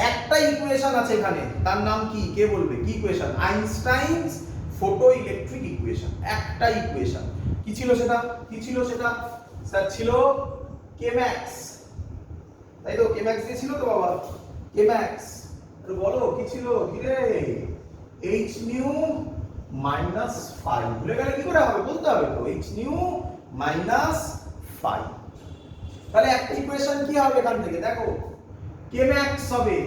একটা ইকুয়েশন আছে এখানে, তার নাম কি কে বলবে? কি equation? Einstein's photoelectric equation. একটা ইকুয়েশন। কি ছিল সেটা? কি ছিল সেটা? স্যার ছিল কে ম্যাক্স, তাই তো? কে ম্যাক্স দিয়েছিল তো বাবা, কে ম্যাক্স। আরে বলো কি ছিল? কি রে? h nu minus 5। ভুলে গেলে কি করে হবে? বলতে হবে তো, h নিউ মাইনাস 5। তাহলে একটা ইকুয়েশন কি হবে এখান থেকে? দেখো কে ম্যাক্স হবে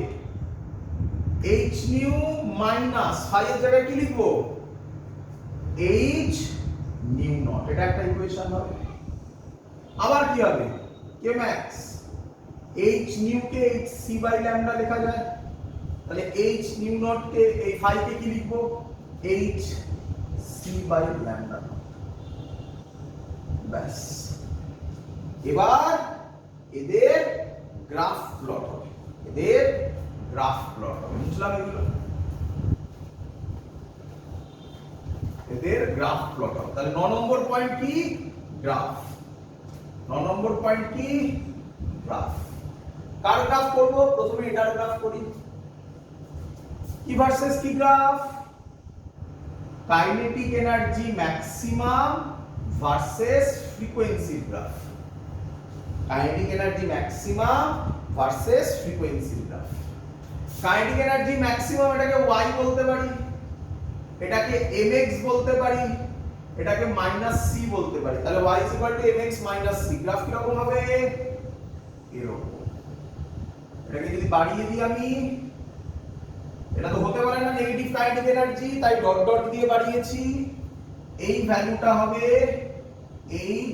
h নিউ মাইনাস 5 এর জায়গায় কি লিখবো? h nu naught. এটা একটা ইকুয়েশন হবে। আবার কি হবে? কে ম্যাক্স h নিউ কে hc বাই ল্যামডা লেখা যায়। তাহলে h নিউ নট কে এই 5 কে কি লিখবো? hc by lambda. ব্যাস। এবার এদের গ্রাফ প্লট হবে, এদের গ্রাফ প্লট হবে। বুঝলাম এগুলো? এদের গ্রাফ প্লট হবে। তাহলে 9 নম্বর পয়েন্ট কি? গ্রাফ। 9 নম্বর পয়েন্ট কি? গ্রাফ। কার গ্রাফ করব? প্রথমে এটার গ্রাফ করি। কি ভার্সেস কি graph? Kinetic energy maximum versus frequency graph. Kinetic energy maximum versus frequency graph. Kinetic energy maximum এটাকে y বলতে পারি, এটাকে mx বলতে পারি, এটাকে -c বলতে পারি। তাহলে y mx - c। গ্রাফ কি রকম হবে? এরকম। এটাকে যদি বাড়িয়ে দিই আমি, এটা তো হতে পারে না নেগেটিভ কাইনেটিক এনার্জি, তাই ডট ডট দিয়ে বাড়িয়েছি। এই ভ্যালুটা হবে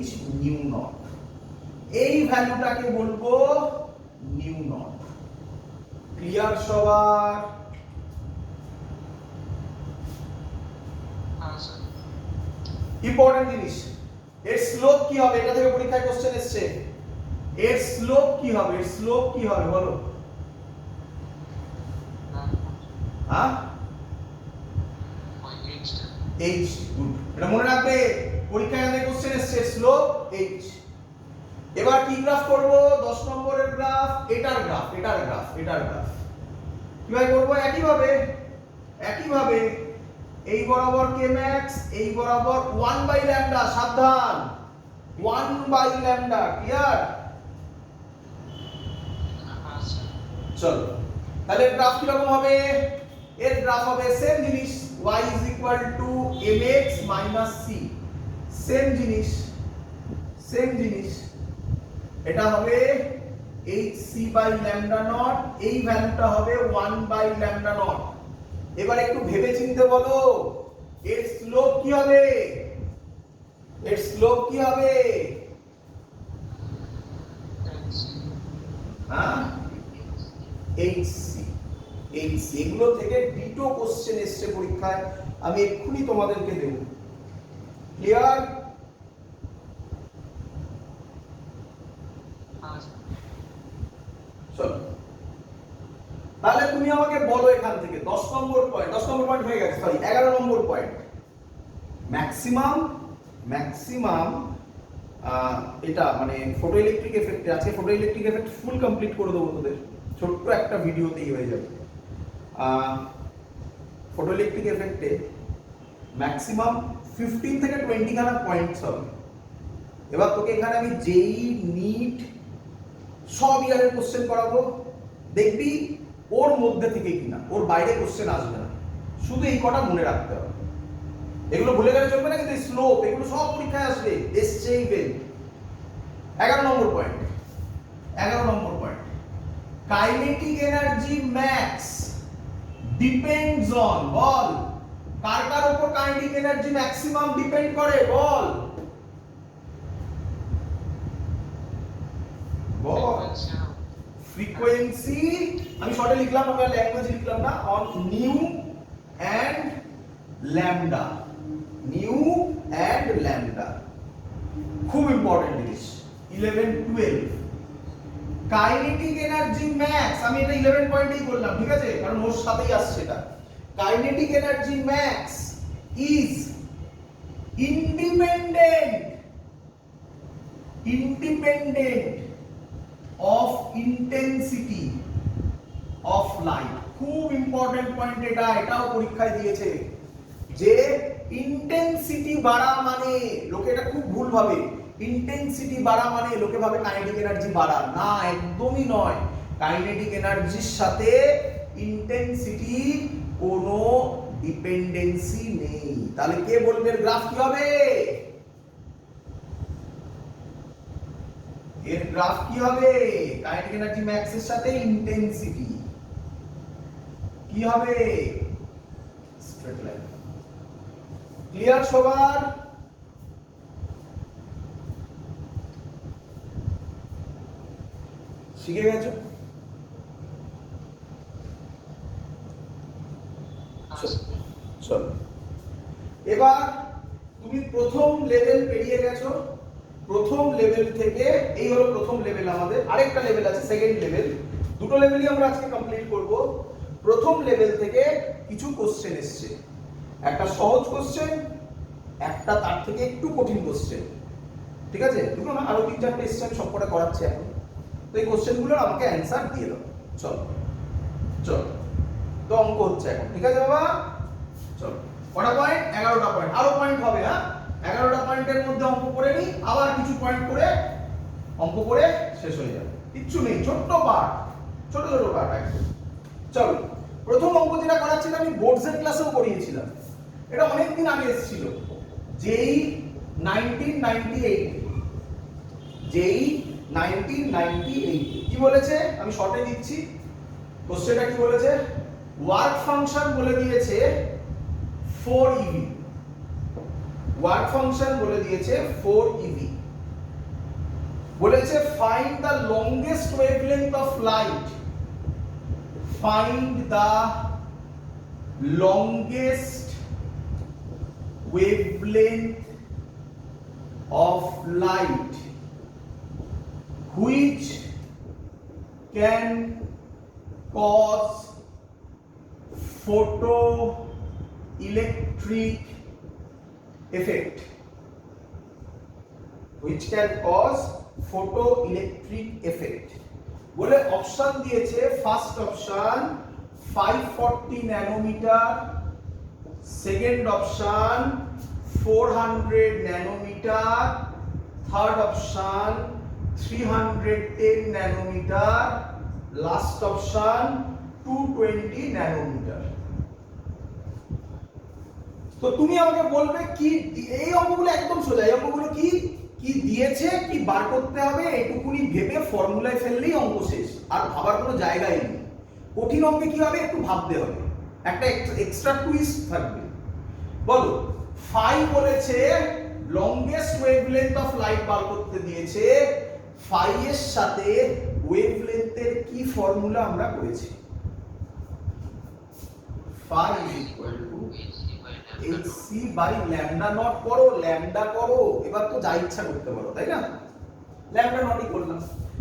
h নিউ নট। এই ভ্যালুটাকে বলবো নিউ নট। ক্লিয়ার সবার? ইম্পর্টেন্ট জিনিস, এর স্লোপ কি হবে? এটা থেকে পরীক্ষায় কোশ্চেন এসেছে। এর স্লোপ কি হবে? এর স্লোপ কি হবে বলো? হ্যাঁ h। গুড, এটা মনে রাখবে, পরীক্ষায় আমাদের কোশ্চেন এসেছে স্লোপ h। এবার কি গ্রাফ করব? 10 নম্বরের গ্রাফ, এটার গ্রাফ, এটার গ্রাফ, এটার গ্রাফ। কিভাবে করব? একইভাবে এই বরাবর কে ম্যাক্স, এই বরাবর 1 বাই ল্যামডা। সাবধান, 1 বাই ল্যামডা। ক্লিয়ার? চলো তাহলে গ্রাফ কি রকম হবে? এর গ্রাফ হবে সেম জিনিস, y mx - c। সেম জিনিস, সেম জিনিস। এটা হবে hc বাই ল্যামডা নট, এই ভ্যালুটা হবে 1 বাই ল্যামডা নট। এবার একটু ভেবে চিন্তে বলো, এর স্লোপ কি হবে? এর স্লোপ কি হবে? হ্যাঁ এইচসি এইচসি এগুলো থেকে ডিটো কোশ্চেন এসছে পরীক্ষায়, আমি এক্ষুনি তোমাদেরকে দেব। ক্লিয়ার? চলো তাহলে তুমি আমাকে বলো এখান থেকে 10 নম্বর পয়েন্ট হয়ে গেছে, সরি 11 নম্বর পয়েন্ট। ম্যাক্সিমাম এটা মানে ফটো ইলেকট্রিক এফেক্ট, আজকে photo electric effect full complete করে দেবো তোদের, ছোট্ট একটা ভিডিওতেই হয়ে যাবে। ফটো ইলেকট্রিক এফেক্টে ম্যাক্সিমাম 15 থেকে 20 খানা পয়েন্টস হবে। এবার তোকে এখানে আমি যেই নিট সব ইয়ারের কোশ্চেন করাবো, দেখবি ওর মধ্যে থেকে কিনা, ওর বাইরে কোশ্চেন আসবে না, শুধু এই কটা মনে রাখতে হবে। এগুলো ভুলে গেলে চলবে না, কিন্তু স্লোপ এগুলো সব পরীক্ষায় আসবে, এসছে ইভেন। 11 নম্বর point kinetic energy max depends on, বল কার কার উপর কাইনেটিক এনার্জি ম্যাক্সিমাম ডিপেন্ড করে, বল ফ্রিকোয়েন্সি, আমি শর্টে লিখলাম, আমি ল্যাঙ্গুয়েজে লিখলাম না, অন নিউ অ্যান্ড ল্যামডা, খুব ইম্পর্টেন্ট জিনিস। 11 12 কাইনেটিক এনার্জি ম্যাক্স, আমি এটা 11 পয়েন্টেই করলাম, ঠিক আছে, কারণ ওর সাথেই আসছে এটা। Kinetic energy max is independent of intensity of light. খুব ইম্পর্টেন্ট পয়েন্ট এটা, এটাও পরীক্ষায় দিয়েছে যে ইন্টেন্সিটি বাড়া মানে, লোকে এটা খুব ভুল ভাবে, ইন্টেন্সিটি বাড়া মানে লোকে ভাবে কাইনেটিক এনার্জি বাড়া, না একদমই নয়। কাইনেটিক এনার্জির সাথে ইন্টেন্সিটি কোনো ডিপেন্ডেন্সি নেই। তাহলে কে বলবে গ্রাফ কি হবে? এর গ্রাফ কি হবে? কাইনেটিক এনার্জি ম্যাক্স এর সাথে ইন্টেন্সিটি কি হবে? Straight line. ক্লিয়ার সবার? শিখে গেছো? চলো এবার তুমি প্রথম লেভেল পেরিয়ে গেছো। প্রথম লেভেল থেকে, এই হলো প্রথম লেভেল, আমাদের আরেকটা লেভেল আছে সেকেন্ড লেভেল, দুটো লেভেলই আমরা আজকে কমপ্লিট করব। প্রথম লেভেল থেকে কিছু কোশ্চেন এসছে, একটা সহজ কোশ্চেন, একটা তার থেকে একটু কঠিন কোশ্চেন, ঠিক আছে, দুটো না আরো 3-4টে এসছে, আমি সবকটা করাচ্ছি এখন। তো এই কোশ্চেনগুলোর আমাকে অ্যান্সার দিয়ে দাও। চলো তো অঙ্ক হচ্ছে এখন, ঠিক আছে বাবা? চলো কটা পয়েন্ট? 11টা পয়েন্ট, আরো পয়েন্ট হবে। হ্যাঁ 11টা পয়েন্টের মধ্যে অঙ্ক করে নি, আবার কিছু পয়েন্ট করে অঙ্ক করে শেষ হয়ে যাবে, কিচ্ছু নেই, ছোট পার্ট একদম। চলো প্রথম অঙ্ক যেটা করাচ্ছিলাম আমি বোর্ডসের ক্লাসেও করিয়েছিলাম, এটা অনেকদিন আগে এসেছিল, যেই 1998 কি বলেছে আমি শর্টে দিচ্ছি। কোশ্চেনটা কি বলেছে? ওয়ার্ক ফাংশন বলে দিয়েছে 4 eV, ওয়ার্ক ফাংশন বলে দিয়েছে 4 eV, বলেছে find the longest wavelength of light, find the longest wavelength of light which can cause photoelectric effect, বলে অপশন দিয়েছে। First option 540 nanometer, second option 400 nanometer, third option 310 nanometer, last option 220 nanometer. তো তুমি আমাকে বলবে কি, এই অঙ্কগুলো একদম সোজা, এই অঙ্কগুলো কি কি দিয়েছে, কি বার করতে হবে, এটুকুনি ভেবে ফর্মুলায় ফেললেই অঙ্ক শেষ, আর ভাবার কোনো জায়গাই নেই। কঠিন অঙ্কে কি হবে, একটু ভাবতে হবে, একটা এক্সট্রা টুইস্ট থাকবে। বলো, ফাই বলেছে লংগেস্ট ওয়েভলেন্থ অফ লাইট বার করতে দিয়েছে, ফাই এর সাথে ওয়েভলেন্থের কি ফর্মুলা আমরা করেছি? phi equal to hc by lambda not করো, ল্যামডা করো, এবার তো যা ইচ্ছা করতে পারো, তাই না? ল্যামডা নটই করলাম,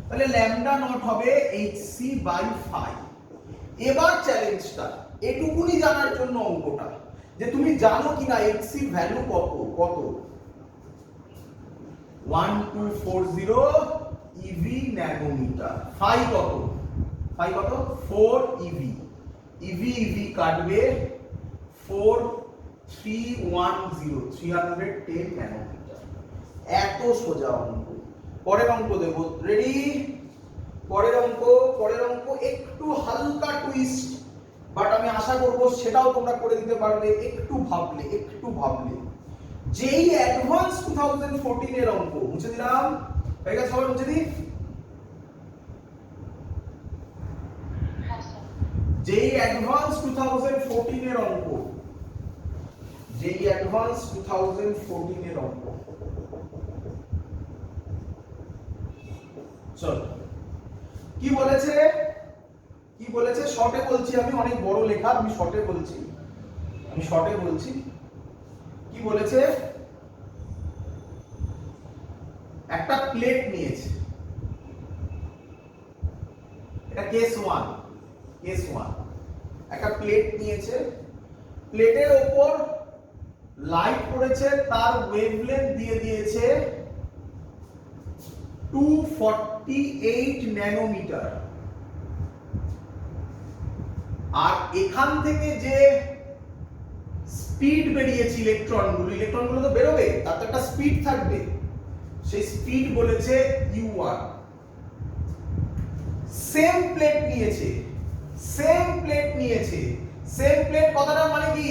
তাহলে ল্যামডা নট হবে hc by phi। এবার চ্যালেঞ্জটা এটুকুনি জানার জন্য অঙ্কটা, যে তুমি জানো কিনা hc ভ্যালু কত কত? 1240 eV ন্যানোমিটার। phi কত? phi কত? 4 eV। eV eV কাটবে 4310 ন্যানোমিটার। এত সোজা অঙ্ক। পরের অঙ্ক দেব, রেডি? পরের অঙ্ক একটু হালকা টুইস্ট, বাট আমি আশা করব সেটাও তোমরা করে দিতে পারবে একটু ভাবলে। যেই অ্যাডভান্স 2014 এর অঙ্ক, মুছে দিলাম, হয়ে গেছে? সবাই মুছে দিই। যেই অ্যাডভান্স 2014 এর অঙ্ক, চলো কি বলেছে শর্টে বলছি, আমি অনেক বড় লেখা, আমি শর্টে বলছি। কি বলেছে? একটা প্লেট নিয়েছে, এটা কেস 1। একটা প্লেট নিয়েছে, প্লেটের উপর লাইট পড়েছে, তার ওয়েভলেন্থ দিয়ে দিয়েছে 248 ন্যানোমিটার। আর এখান থেকে যে স্পিড বেরিয়েছে ইলেকট্রনগুলো তো বেরোবে, তার তো একটা স্পিড থাকবে, সেই স্পিড বলেছে u1। সেম প্লেট নিয়েছে, কথাটার মানে কি?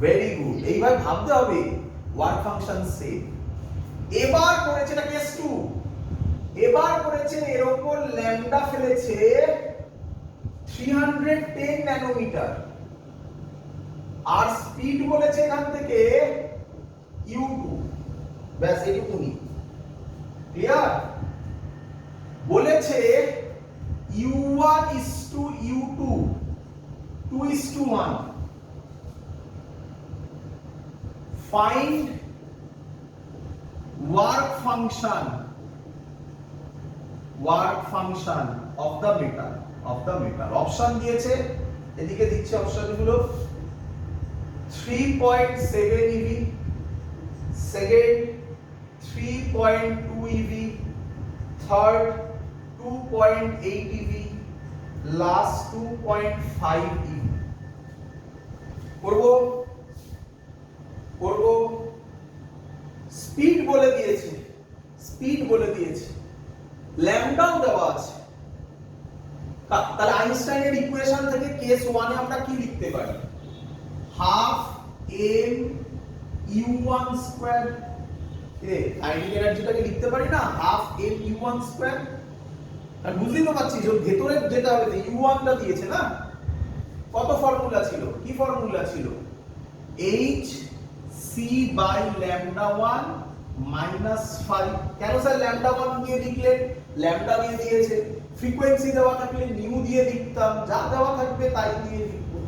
ভেরি গুড, এইবার ভাবতে হবে ওয়ার্ক ফাংশন সেম। এবার করেছে, এটা কেস 2, এবার করেছে এর উপর ল্যামডা ফেলেছে 310 ন্যানোমিটার, আর স্পিড বলেছে এখান থেকে u2। ব্যাস এইটুকুনি, ক্লিয়ার? বলেছে u1 is to u2 2:1। find work function of the metal। Option দিয়েছে, এদিকে দিচ্ছে অপশনগুলো। 3.7 eV, second 3.2 eV, third 2.8 eV, last 2.5 eV। করব স্পিড বলে দিয়েছে, ল্যামডাও দেওয়া আছে। তাহলে আইনস্টাইনের ইকুয়েশন থেকে কেস 1 এ আমরা কি লিখতে পারি? Half m u1 square. Kinetic এনার্জিটাকে লিখতে পারি না হাফ m u1 স্কয়ার। আর বুঝতেই তো পারছিস ওর ভেতরে যেটা হবে, u1 টা দিয়েছে না, কত ফর্মুলা ছিল? কি ফর্মুলা ছিল? h c by lambda 1 minus 5। কেন স্যার lambda 1 দিয়ে লিখলেন? ল্যামডা দিয়ে দিয়েছে, ফ্রিকোয়েন্সি দেওয়া থাকলে নিউ দিয়ে লিখতাম, যা দেওয়া থাকবে তাই দিয়ে লিখবো।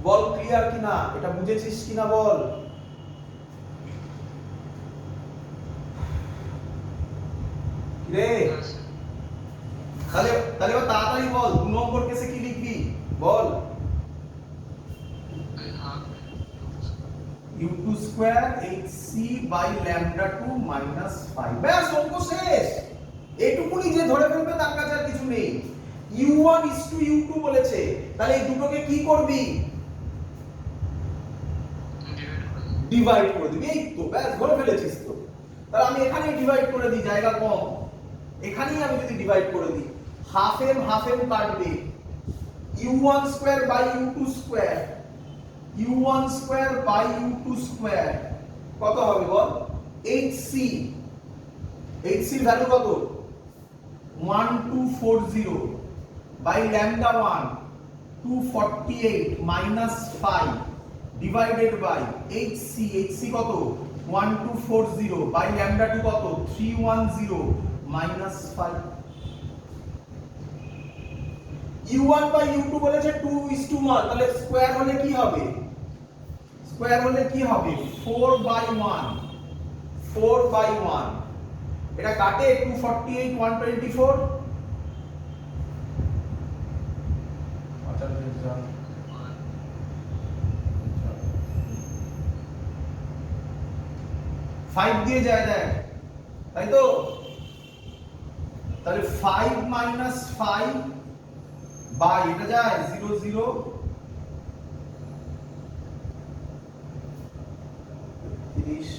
বল ক্লিয়ার কিনা? এটা বুঝেছিস কিনা বল? রে তাহলে তাড়াতাড়ি বল, 2 নম্বর কেসে কি লিখবি বল? u2 square hc by lambda 2 minus 5। ব্যাস অঙ্ক শেষ। এইটুকুনি যে ধরে ফেলবে তার কাছে আর কিছু নেই। u1 is to u2 বলেছে, তাহলে এই দুটোকে কি করবি? ডিভাইড করে দিবি। এই তো ব্যাস ধরে ফেলেছিস তো। তাহলে আমি এখানেই ডিভাইড করে দিই, জায়গা কম, এখানেই আমি যদি ডিভাইড করে দিই, হাফ এম কাটবে, u1 square by u2 square, u1 square by u2 square কত হবে বল? hc এর ভ্যালু কত? 1240 by lambda 1 248 minus 5 divided by hc কত? 1240 বাই ল্যামডা 2 কত 310 মাইনাস 5 u1 বাই u2 বলেছে 2:1 তাহলে স্কয়ার হলে কি হবে 4 বাই 1 এটা কাটে 248 124 আচ্ছা 5 দিয়ে যায় দেখ তাই তো তাহলে 5 মাইনাস 5 বাই এটা যায় 0 0 30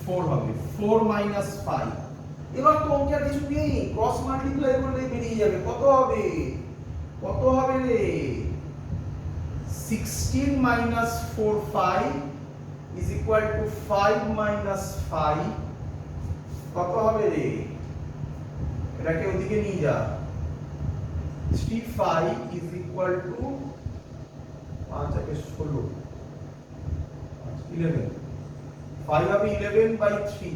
4 হবে 4 মাইনাস 5 এবার তো অঙ্কে আর কিছু নেই ক্রস মাল্টিপ্লাই করলে বেরিয়ে যাবে কত হবে রে 16 minus 4 5 is equal to 5 minus 5 কত হবে রে এটাকে ওদিকে নিয়ে যা 35 is equal to 5 থেকে 16 11 5 হবে 11 by 3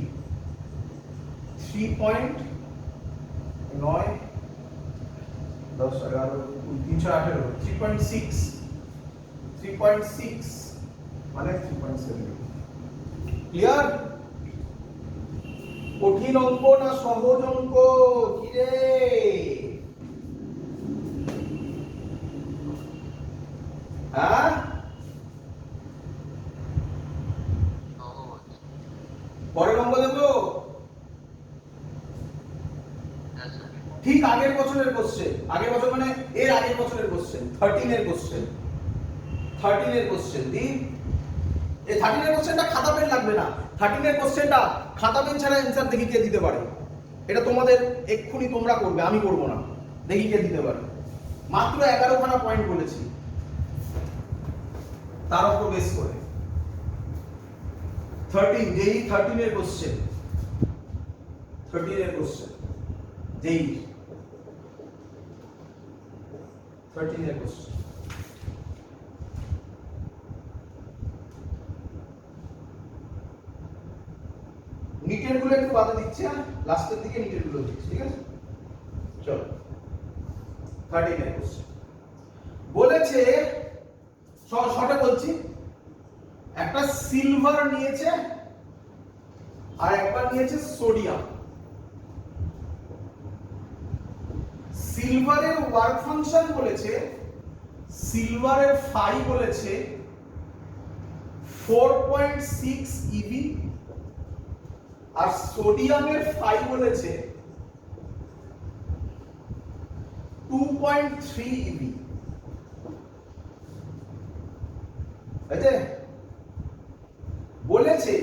3.9 10 11 318 3.6 মানে 3.7 ক্লিয়ার কঠিন অঙ্ক না সহজ অঙ্ক কি রে হ্যাঁ পরের অঙ্ক দেবো ঠিক আগের বছরের কোশ্চেন আগের বছর মানে এর আগের বছরের কোশ্চেন 13 এর কোশ্চেন দি এই 13 এর কোশ্চেনটা খাতা পেন লাগবে না 13 এর কোশ্চেনটা খাতা পেন ছাড়া অ্যানসার দেখি কে দিতে পারে এটা তোমাদের এক্ষুনি তোমরা করবে আমি করব না দেখি কে দিতে পারে মাত্র 11 খানা পয়েন্ট বলেছি তার উপর বেস করে 13 যেই 13 এর কোশ্চেন যেই 13 এর কোশ্চেন নিটের গুলো একটু বাদে দিচ্ছি আর লাস্টের দিকে নিটের গুলো দিচ্ছি ঠিক আছে চলো 13 এর কোশ্চেন বলেছে শর্টে বলছি একটা সিলভার নিয়েছে আর একবার নিয়েছে সোডিয়াম সিলভারের ওয়ার্ক ফাংশন বলেছে সিলভারের ফাই বলেছে 4.6 ইভি আর সোডিয়ামের ফাই বলেছে 2.3 ইভি আছে বলেছে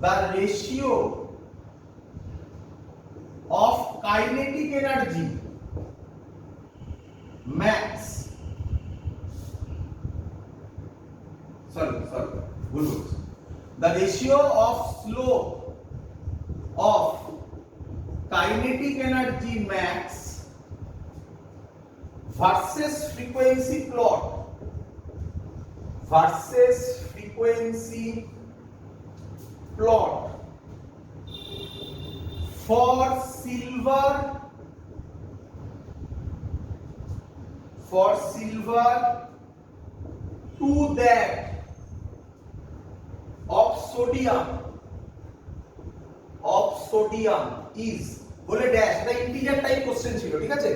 the ratio of kinetic energy max the ratio of slope of kinetic energy max versus frequency plot for silver to that of sodium is বলে dash এটা integer type question ছিল ঠিক আছে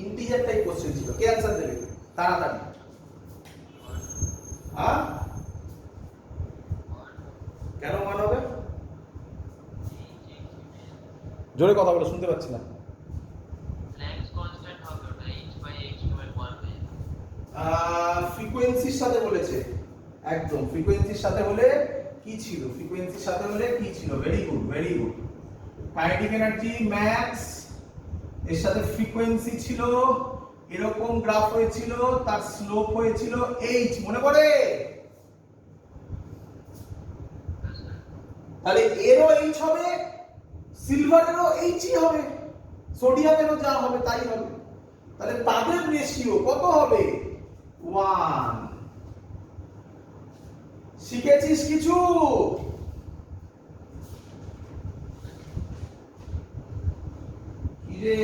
integer type question ছিল কে answer দেবে তাড়াতাড়ি হ্যাঁ কেন মান হবে জোরে কথা বলো শুনতে পাচ্ছি না প্ল্যাঙ্কস কনস্ট্যান্ট হবে ওটা h/h2 এর 1 হয়ে ফ্রিকোয়েন্সির সাথে বলেছে একদম ফ্রিকোয়েন্সির সাথে হলে কি ছিল very good kinetic energy max এর সাথে ফ্রিকোয়েন্সি ছিল এরকম গ্রাফ হয়েছিল তার স্লোপ হয়েছিল h মনে পড়ে তাহলে এরও h হবে সিলভারেরও h ই হবে সোডিয়ামেরও যা হবে তাই হবে তাহলে তাদের রেশিও কত হবে 1। শিখেছিস কিছু? কি রে?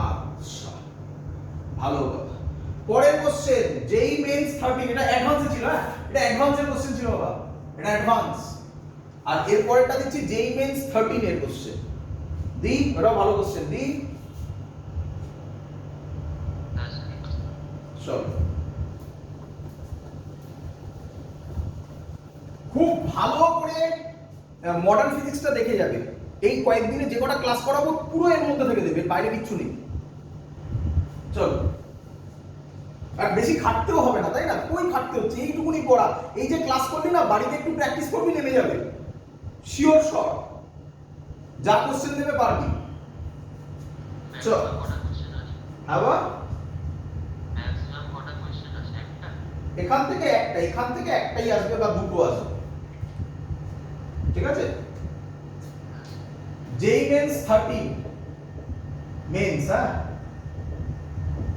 আচ্ছা, ভালো কথা। পরের কোশ্চেন, যেই মেন্স 13, এটা অ্যাডভান্সে ছিল, হ্যাঁ এটা অ্যাডভান্সের কোশ্চেন ছিল বাবা, এটা অ্যাডভান্স। আর এর পরেরটা দিচ্ছি যেই মেন্স 13 এর কোশ্চেন। দি, এটা ভালো কোশ্চেন দি। চল, খুব ভালো করে মডার্ন ফিজিক্সটা দেখে যাবে। এই কয়েকদিনে যে কটা ক্লাস করাবো পুরো এর মধ্যে থেকে দেবে, বাইরে কিচ্ছু নেই। চল, আর বেশি খাটতেও হবে না, তাই না? কই খাটতে হচ্ছে, এইটুকুনি পড়া। এই যে ক্লাস করলি না, বাড়িতে একটু প্র্যাকটিস করবি, নেমে যাবে শিওর শট। যা কোশ্চেন দেবে পারবি। চল, আবার এখান থেকে একটাই আসবে বা দুটো আসবে, ঠিক আছে? যেই মেন্স 13 মেন্স, হ্যাঁ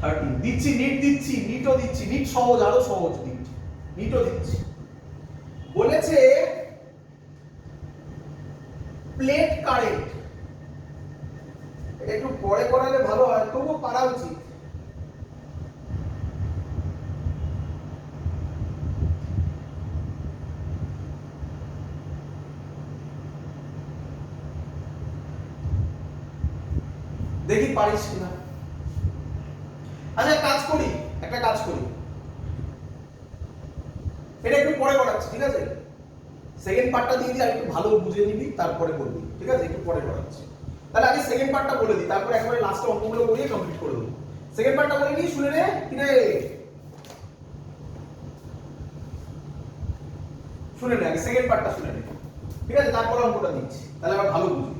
13 দিচ্ছি, নিটও দিচ্ছি, নিট সহজ, আরো সহজ নিটও দিচ্ছি। বলেছে প্লেট কারেন্ট, এটা একটু পরে করালে ভালো হয়, তবুও পারা উচিত। দেখি পারিস কিনা। আচ্ছা একটা কাজ করি, এটা একটু পরে করাচ্ছি, ঠিক আছে? সেকেন্ড পার্টটা দিয়ে দিই, আর একটু ভালো বুঝে নিবি, তারপরে বলবি, ঠিক আছে? একটু পরে করাচ্ছি। তাহলে আগে সেকেন্ড পার্টটা বলে দিই, তারপরে একবারে লাস্টে অঙ্কগুলো করিয়ে কমপ্লিট করে দেবো। সেকেন্ড পার্টটা বলে নিই, শুনে নে। কি রে, শুনে নে, আগে সেকেন্ড পার্টটা শুনে নে, ঠিক আছে? তারপরে অঙ্কটা দিচ্ছি, তাহলে আবার ভালো বুঝবি।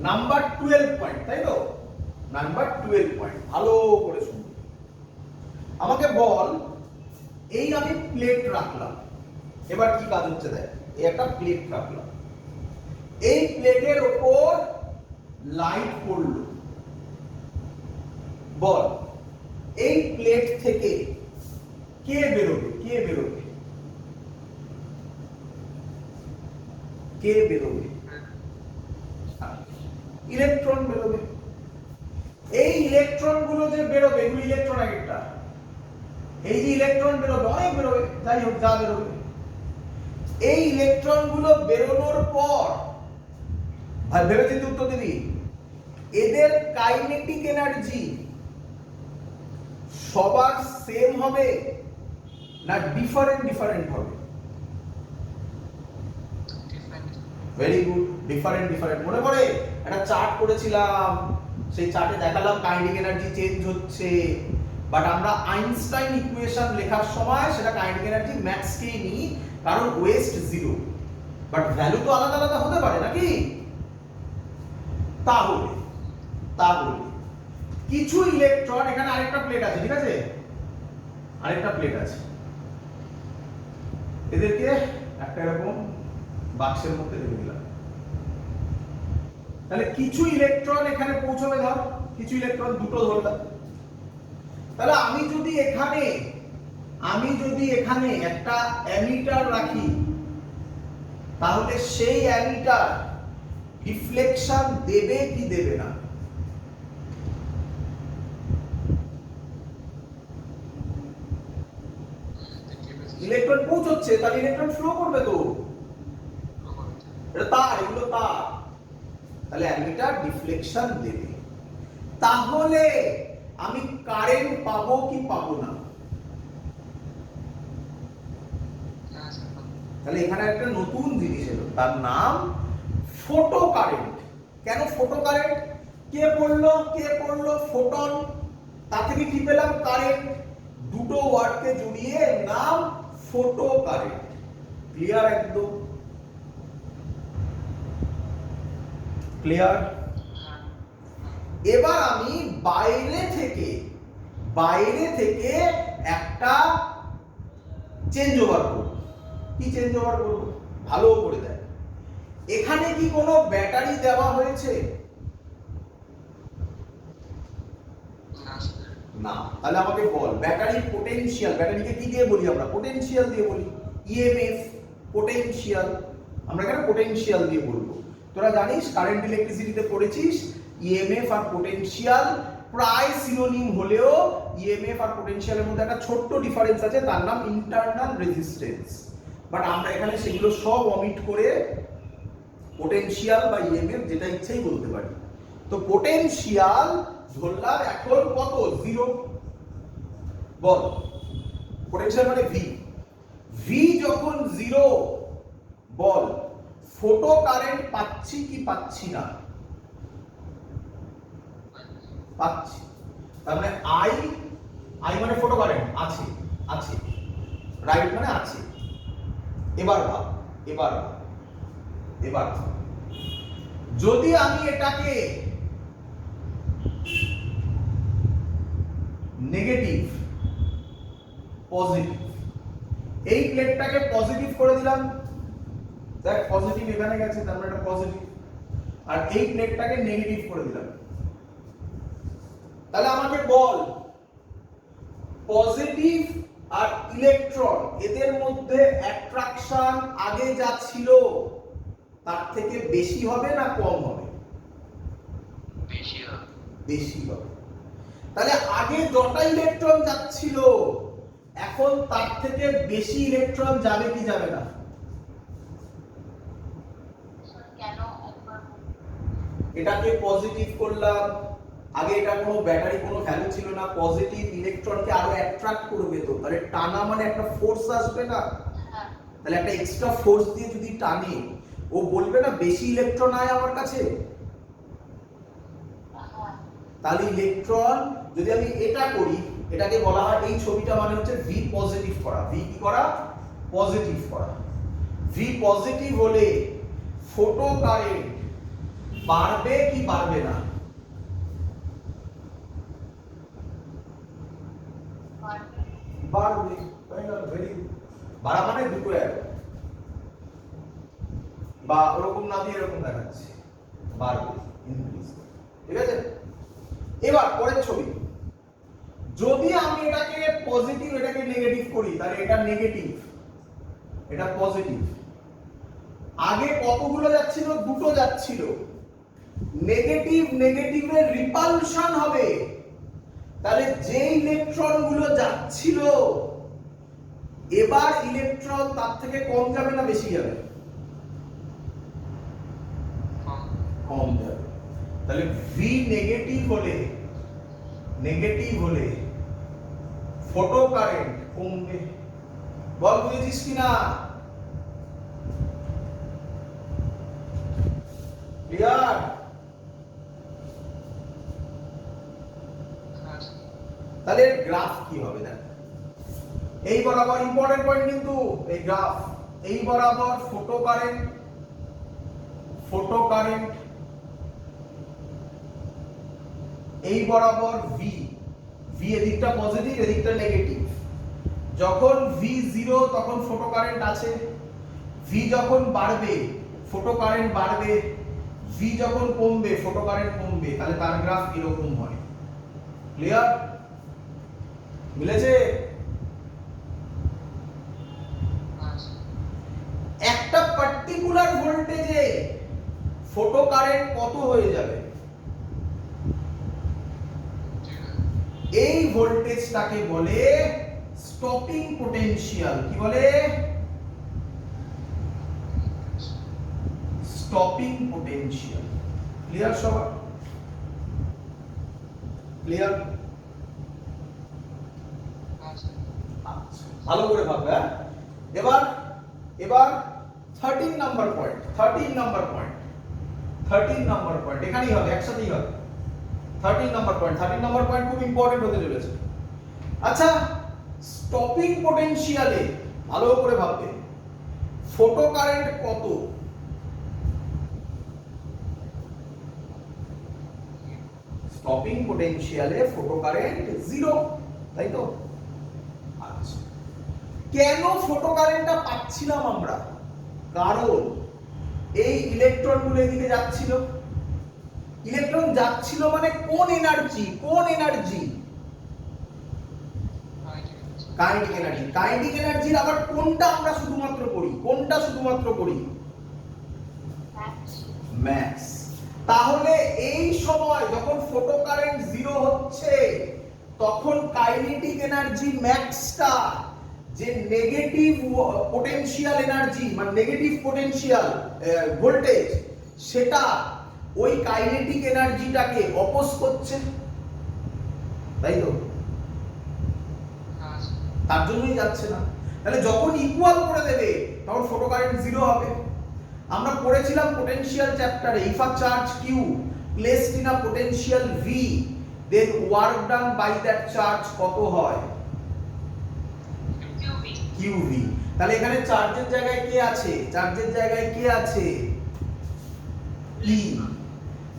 নাম্বার 12 পয়েন্ট, তাই তো? নাম্বার 12 পয়েন্ট, ভালো করে শুনবি। আমাকে বল, এই আমি প্লেট রাখলাম, এবার কি কাজ হচ্ছে দেখ। এই একটা প্লেট রাখলাম, এই প্লেটের উপর লাইট পড়লো। বল, এই প্লেট থেকে কে বেরোবে? ইলেকট্রন বেরোবে। এই ইলেকট্রন গুলো যে বেরোবে, এগুলো ইলেকট্রন একটা, এই যে ইলেকট্রন বেরোবে, অনেক বেরোবে, যাই হোক যা বেরোবে, এই ইলেকট্রন গুলো বেরোনোর পর, আর ভেবেচিন্তে উত্তর দিবি, এদের কাইনেটিক এনার্জি সবার সেম হবে না ডিফারেন্ট হবে? Very good, different. মনে পড়ে একটা চার্ট করেছিলাম, সেই চার্টে দেখালাম কাইনেটিক এনার্জি চেঞ্জ হচ্ছে, বাট আমরা আইনস্টাইন ইকুয়েশন লেখার সময় সেটা কাইনেটিক এনার্জি ম্যাক্সকেই নিই, কারণ ওয়েস্ট জিরো, বাট ভ্যালু তো আলাদা হতে পারে নাকি? তাহলে কিছু ইলেকট্রন, এখানে আরেকটা প্লেট আছে, ঠিক আছে? আরেকটা প্লেট আছে, এদেরকে একটা এরকম বাক্সের মধ্যে রেখে দিলাম। তাহলে কিছু ইলেকট্রন এখানে পৌঁছবে, ধর কিছু ইলেকট্রন, দুটো ধরলাম। তাহলে আমি যদি এখানে একটা অ্যামিটার রাখি, তাহলে সেই অ্যামিটার রিফ্লেকশন দেবে কি দেবে না? ইলেকট্রন পৌঁছচ্ছে, তাহলে ইলেকট্রন ফ্লো করবে তো, এটা তার, এগুলো তার, তাহলে অ্যামিটার ডিফ্লেকশন দেবে। তাহলে আমি কারেন্ট পাবো কি পাবো না? তাহলে এখানে একটা নতুন জিনিস এলো, তার নাম ফোটো কারেন্ট। কেন ফোটো কারেন্ট? কে পড়লো ফোটন, তা থেকে কি পেলাম? কারেন্ট। দুটো ওয়ার্ডকে জুড়িয়ে নাম ফোটো কারেন্ট। ক্লিয়ার? একদম ক্লিয়ার। এবার আমি বাইরে থেকে একটা চেঞ্জ ওভার করব। কি চেঞ্জ ওভার করব? ভালো করে দেখ, এখানে কি কোনো ব্যাটারি দেওয়া হয়েছে? না। তাহলে আমাকে বল ব্যাটারি পোটেনশিয়াল, ব্যাটারিকে কি দিয়ে বলি আমরা? পোটেনশিয়াল দিয়ে বলি। ইএমএফ পোটেনশিয়াল, আমরা এখানে পোটেনশিয়াল দিয়ে বলবো। তোরা জানিস কারেন্ট ইলেকট্রিসিটিতে পড়েছিস ইএমএফ আর পোটেনশিয়াল প্রায় সিনোনিম হলেও ইএমএফ আর পোটেনশিয়ালের মধ্যে একটা ছোট্ট ডিফারেন্স আছে, তার নাম ইন্টারনাল রেজিস্ট্যান্স। বাট আমরা এখানে সেগুলো সব অমিট করে পোটেনশিয়াল বা ইএমএফ যেটা ইচ্ছেই বলতে পারি। তো পোটেনশিয়াল ধরলাম এখন কত? 0। বল পোটেনশিয়াল মানে ভি, ভি যখন 0 বল ফোটো কারেন্ট পাচ্ছি কি পাচ্ছি না? পাচ্ছি। তার মানে আই, আই মানে ফোটো কারেন্ট আছে, আছে, রাইট মানে আছে। এবার ভাব, এবার ভাব, এবার ভাব। যদি আমি এটাকে নেগেটিভ পজিটিভ, এই প্লেটটাকে পজিটিভ করে দিলাম, দেখ পজিটিভ এখানে গেছে, তার মানে এটা পজিটিভ। আর এই প্লেটটাকে নেগেটিভ করে দিলাম, তাহলে আমাকে বল পজিটিভ আর ইলেকট্রন এদের মধ্যে অ্যাট্রাকশন আগে যা ছিল তার থেকে বেশি হবে না কম হবে? বেশি হবে। বেশি হবে। তাহলে আগে যটা ইলেকট্রন যাচ্ছিল এখন তার থেকে বেশি ইলেকট্রন যাবে কি যাবে না? এটাকে পজিটিভ করলাম, আগে এটা কোনো ব্যাটারি কোনো ভ্যালু ছিল না, পজিটিভ ইলেকট্রনকে আরো অ্যাট্রাক্ট করবে, তো তাহলে টানা মানে একটা ফোর্স আসবে না? তাহলে একটা এক্সট্রা ফোর্স দিয়ে যদি টানে ও বলবে না বেশি ইলেকট্রন আয় আমার কাছে। তাহলে ইলেকট্রন যদি আমি এটা করি, এটাকে বলা হয়, এই ছবিটা মানে হচ্ছে ভি পজিটিভ করা। ভি কি করা? পজিটিভ করা। ভি পজিটিভ হলে ফোটো কারেন্ট বাড়বে কি বাড়বে না? বাড়বে। ভেরি বাড়া মানে দুটো এক, বা ওরকম না দিয়ে এরকম দেখাচ্ছে, বাড়বে, ইনক্রিজ। ঠিক আছে? এবার পরের ছবি, যদি আমি এটাকে পজিটিভ এটাকে নেগেটিভ করি, তাহলে এটা নেগেটিভ এটা পজিটিভ। আগে কতগুলো যাচ্ছিল? দুটো যাচ্ছিল। নেগেটিভ নেগেটিভের রিপালশন হবে, তাহলে যে ইলেকট্রন গুলো যাচ্ছিল এবার ইলেকট্রন তার থেকে কম যাবে না বেশি যাবে? কম যাবে। তাহলে ভি নেগেটিভ হলে ফোটো কারেন্ট কমবে। বল বুঝেছিস কিনা? ক্লিয়ার? তাহলে গ্রাফ কি হবে দেখ, এই বরাবর ইম্পর্টেন্ট পয়েন্ট কিন্তু এই গ্রাফ, এই বরাবর ফোটো কারেন্ট, এই বরাবর ভি, ভি এদিকটা পজিটিভ এদিকটা নেগেটিভ। যখন ভি 0 তখন ফোটো কারেন্ট আছে, ভি যখন বাড়বে ফোটো কারেন্ট বাড়বে, ভি যখন কমবে ফোটো কারেন্ট কমবে। তাহলে তার গ্রাফ এরকম হয়। ক্লিয়ার? মিলেছে? একটা পার্টিকুলার ভোল্টেজে ফোটো কারেন্ট কত হয়ে যাবে? এই ভোল্টেজটাকে বলে স্টপিং পোটেনশিয়াল। কি বলে? Stopping potential. ক্লিয়ার সবার? ক্লিয়ার? ভালো করে ভাববে। এবার 13 নাম্বার পয়েন্ট, 13 নাম্বার পয়েন্ট এখানেই হবে, একসাথেই হবে। 13 নাম্বার পয়েন্ট খুব ইম্পর্টেন্ট হতে চলেছে। আচ্ছা, স্টপিং পোটেনশিয়ালে ভালো করে ভাববে, ফোটো কারেন্ট কত? স্টপিং পোটেনশিয়ালে ফোটো কারেন্ট 0, তাই তো? আচ্ছা, কেন ফোটো কারেন্টটা পাচ্ছিলাম আমরা? কারণ এই ইলেকট্রন গুলো এদিকে যাচ্ছিল। ইলেকট্রন যাচ্ছিল মানে কোন এনার্জি? Kinetic energy. কাইনেটিক এনার্জির আবার কোনটা আমরা শুধুমাত্র করি, কোনটা শুধুমাত্র করি? ম্যাক্স। তাহলে এই সময় যখন ফটো কারেন্ট জিরো হচ্ছে তখন কাইনেটিক এনার্জি ম্যাক্সটা যে নেগেটিভ পোটেনশিয়াল এনার্জি মানে নেগেটিভ পোটেনশিয়াল ভোল্টেজ সেটা ওই কাইনেটিক এনার্জিটাকে অপোজ করছে, তাই তো? তার জন্যই যাচ্ছে না। তাহলে যখন ইকুয়াল করে দেবে তখন ফটো কারেন্ট জিরো হবে। আমরা পড়েছিলাম পোটেনশিয়াল চ্যাপ্টারে, if a charge q placed in a potential V then work done by that charge কত হয়? কিউভি। তাহলে এখানে চার্জের জায়গায় কে আছে? চার্জের জায়গায় কে আছে? ই।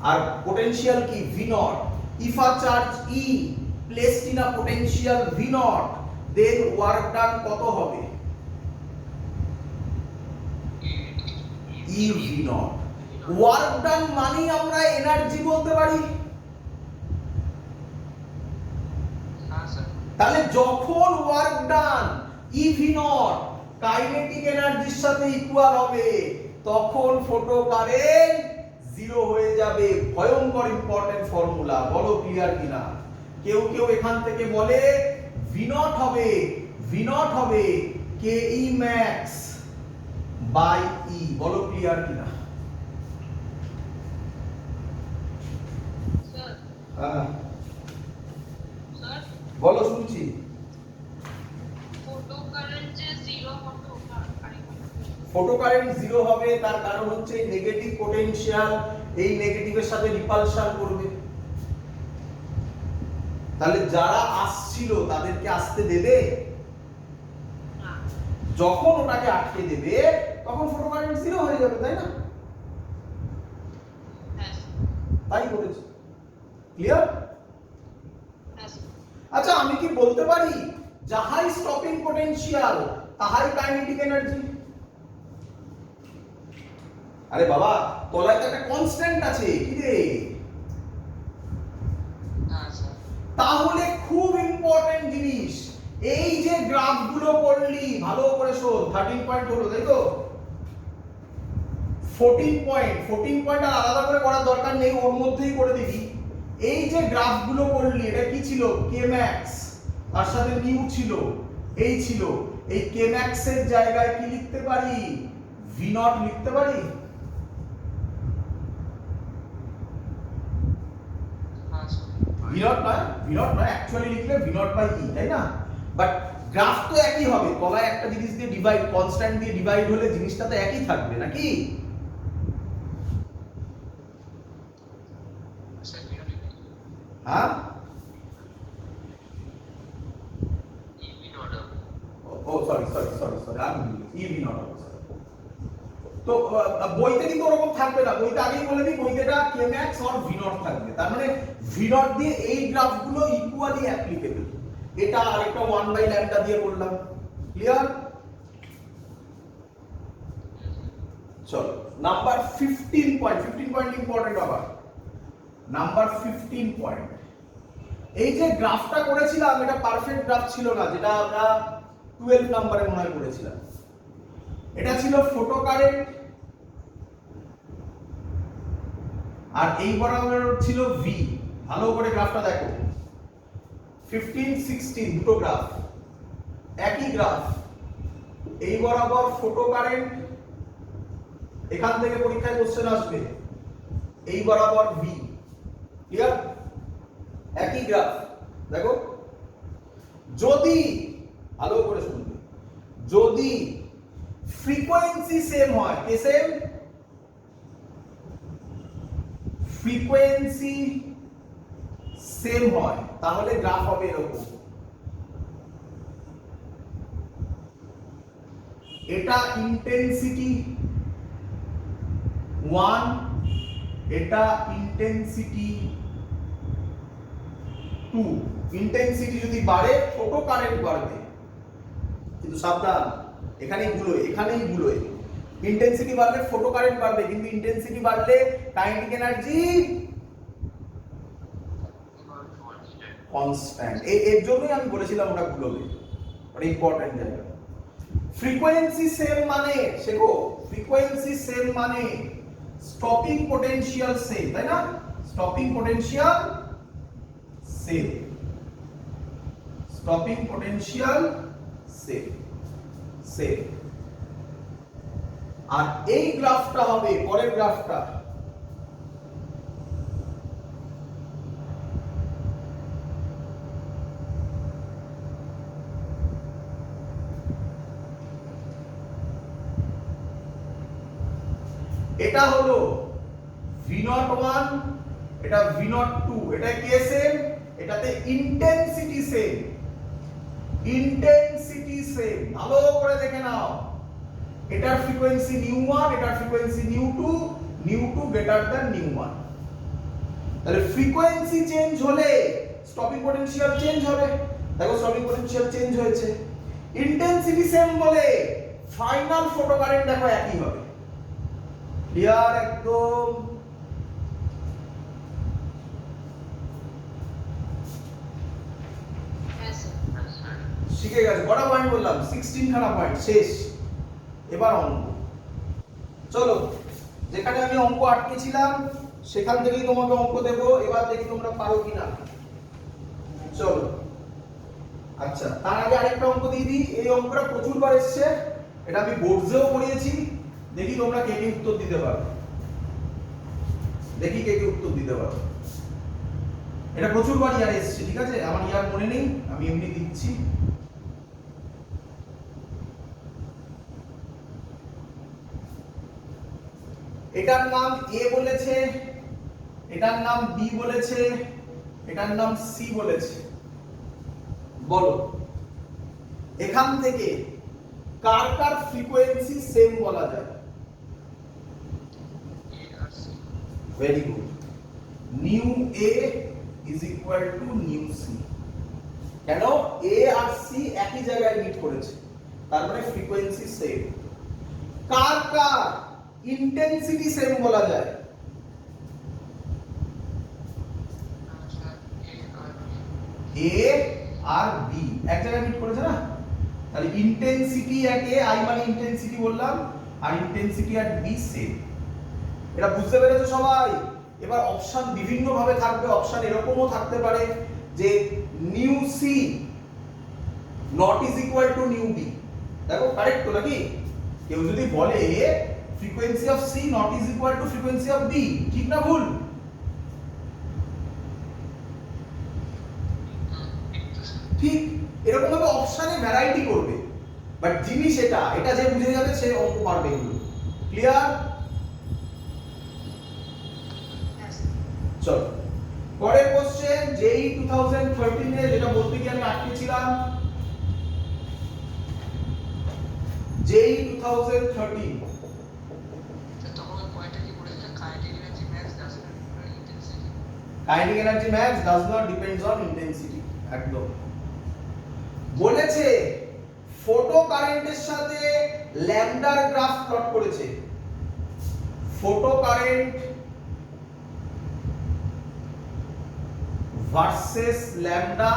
আর পোটেনশিয়াল কি? V naught. If a charge e placed in a potential V naught then work done কত হবে? E V naught. Work done মানে আমরা এনার্জি বলতে পারি। তাহলে যখন work done e V naught kinetic এনার্জির সাথে ইকুয়াল হবে তখন ফটো কারেন্ট জিরো হয়ে যাবে। ভয়ঙ্কর ইম্পর্টেন্ট ফর্মুলা, বলো ক্লিয়ার কিনা? কেউ কেউ এখান থেকে বলে ভি নট হবে কে ই ম্যাক্স বাই ই, বলো ক্লিয়ার কিনা? হ্যাঁ বলো, শুনছি। ফটো কারেন্ট জিরো হবে তার কারণ হচ্ছে নেগেটিভ পোটেনশিয়াল এই নেগেটিভের সাথে রিপালশন করবে। তাহলে যারা আসছিল তাদেরকে আসতে দেবে? যখন ওটাকে আটকে দেবে তখন ফটো কারেন্ট জিরো হয়ে যাবে, তাই না? তাই করেছে। ক্লিয়ার? আচ্ছা, আমি কি বলতে পারি যাহাই স্টপিং পোটেনশিয়াল তাহাই কাইনেটিক এনার্জি? আরে বাবা, তলায় তো একটা কনস্ট্যান্ট আছে, কি রে? তাহলে খুব ইম্পর্টেন্ট জিনিস, এই যে গ্রাফগুলো করলি ভালো করে শোন। 13 পয়েন্ট হলো, তাই তো? 14 পয়েন্ট আর আলাদা করে করার দরকার নেই, ওর মধ্যেই করে দিবি। এই যে গ্রাফগুলো করলি এটা কি ছিল? কে ম্যাক্স, তার সাথে নিউ ছিল, এই ছিল। এই কে ম্যাক্স এর জায়গায় কি লিখতে পারি? ভি নট লিখতে পারি। ভি নট নয় অ্যাকচুয়ালি লিখলে ভি নট বাই ই, তাই না? বাট গ্রাফ তো একই হবে, তলায় একটা জিনিস দিয়ে ডিভাইড, কনস্ট্যান্ট দিয়ে ডিভাইড হলে জিনিসটা তো একই থাকবে নাকি? হ্যাঁ, ও সরি আমি ই ভি নট। তো বইতে কিন্তু ওরকম থাকবে না, বইতে আগেই বলে দিই, বইতেটা কে ম্যাক্স অর ভি নট থাকবে। তার মানে ভি নট দিয়ে এই গ্রাফগুলো ইকুয়ালি অ্যাপ্লিকেবল। এটা আরেকটা 1 বাই ল্যাম্বডা দিয়ে করলাম। ক্লিয়ার? চলো নাম্বার 15 পয়েন্ট ইম্পর্টেন্ট আবার। নাম্বার 15 পয়েন্ট, এই যে গ্রাফটা করেছিলাম এটা পারফেক্ট গ্রাফ ছিল না, যেটা আমরা 12 নম্বরে মনে হয় করেছিলাম। এটা ছিল ফটো কারেন্ট আর এই বরাবর ছিল ভি। ভালো করে গ্রাফটা দেখো, 15 16 দুটো গ্রাফ, একই গ্রাফ। এই বরাবর ফটো কারেন্ট, এখান থেকে পরীক্ষায় কোশ্চেন আসবে, এই বরাবর ভি। ক্লিয়ার? একই গ্রাফ। দেখো, যদি ভালো করে শুনবে, যদি ফ্রিকোয়েন্সি সেম হয়, কে সেম? ফ্রিকোয়েন্সি সেম হয় তাহলে গ্রাফ হবে এরকম। এটা ইন্টেনসিটি 1, এটা ইন্টেনসিটি 2। ইন্টেনসিটি যদি বাড়ে ফটো কারেন্ট বাড়বে, কিন্তু সাবধান, এখানেই ভুল। ইন্টেনসিটি বাড়লে ফটো কারেন্ট বাড়বে, কিন্তু ইন্টেনসিটি বাড়লে কাইনেটিক এনার্জি কনস্ট্যান্ট। এর জন্যই আমি বলেছিলাম ওটা ভুল হবে। ইম্পর্টেন্ট জায়গা। ফ্রিকোয়েন্সি সেম মানে শেখো, ফ্রিকোয়েন্সি সেম মানে স্টপিং পোটেনশিয়াল সেম, তাই না? Stopping potential same, stopping potential same same. আর এই গ্রাফটা হবে পরের গ্রাফটা, এটা হলো V01, এটা V02, এটা কে সেম, এটাতে ইন্টেনসিটি সেম, ইন্টেনসিটি সেম। ভালো করে দেখে নাও, এটার ফ্রিকোয়েন্সি নিউ1, এটার ফ্রিকোয়েন্সি নিউ2, নিউ2 গ্রেটার দ্যান নিউ1। তাহলে ফ্রিকোয়েন্সি চেঞ্জ হলে স্টপিং পটেনশিয়াল চেঞ্জ হবে। দেখো স্টপিং পটেনশিয়াল চেঞ্জ হয়েছে। ইন্টেনসিটি সেম বলে ফাইনাল ফটো কারেন্ট দেখো একই হবে। ক্লিয়ার একদম? শিখে গেছে। কটা পয়েন্ট বললাম? 16 খানা পয়েন্ট, শেষ। এবার অঙ্ক। চলো, যেখানে আমি অঙ্ক আটকেছিলাম সেখান থেকেই তোমাকে অঙ্ক দেবো। এবার দেখি তোমরা পারো কিনা। চলো, আচ্ছা তার আগে আরেকটা অঙ্ক দিয়ে দিই। এই অঙ্কটা প্রচুরবার এসছে, এটা আমি বোর্ডসেও পড়িয়েছি। দেখি তোমরা কে কে উত্তর দিতে পারো, দেখি কে কে উত্তর দিতে পারো। এটা প্রচুরবার ইয়ার এসছে, ঠিক আছে? আমার ইয়ার মনে নেই, আমি এমনি দিচ্ছি। এটার নাম এ বলেছে, এটার নাম বি বলেছে, এটার নাম সি বলেছে। বলো এখান থেকে কার কার ফ্রিকোয়েন্সি সেম বলা যায়? Very good. Nu A is equal to nu C. কেন? এ আর সি একই জায়গায় মিট করেছে, তার মানে ফ্রিকোয়েন্সি সেম। কার কার ইন্টেনসিটি সেম বলা যায়? এ আর বি এক জায়গায় মিট করেছে না, তাহলে ইন্টেনসিটি এট এ, আই মানে ইন্টেনসিটি বললাম, আর ইন্টেনসিটি এট বি সেম। এটা বুঝতে পেরেছো সবাই? এবার অপশন বিভিন্ন ভাবে থাকবে। অপশন এরকমও থাকতে পারে যে nu C naught is equal to nu B. দেখো কারেক্ট তো নাকি? কেউ যদি বলে frequency of C naught is equal to frequency of B, ঠিক না ভুল? ঠিক এরকম ভাবে অপশনে ভ্যারাইটি করবে, বাট জিনিস এটা, এটা যে বুঝে যাবে সে অঙ্ক পারবে এগুলো। ক্লিয়ার? চলো পরের কোশ্চেন। জেই 2013 এ যেটা বলতে গিয়ে আমি আটকেছিলাম, জেই 2013 kinetic energy max does not depends on intensity. একদম বলেছে। ফটো কারেন্টের সাথে ল্যামডার গ্রাফ প্লট করেছে। Photo current versus lambda,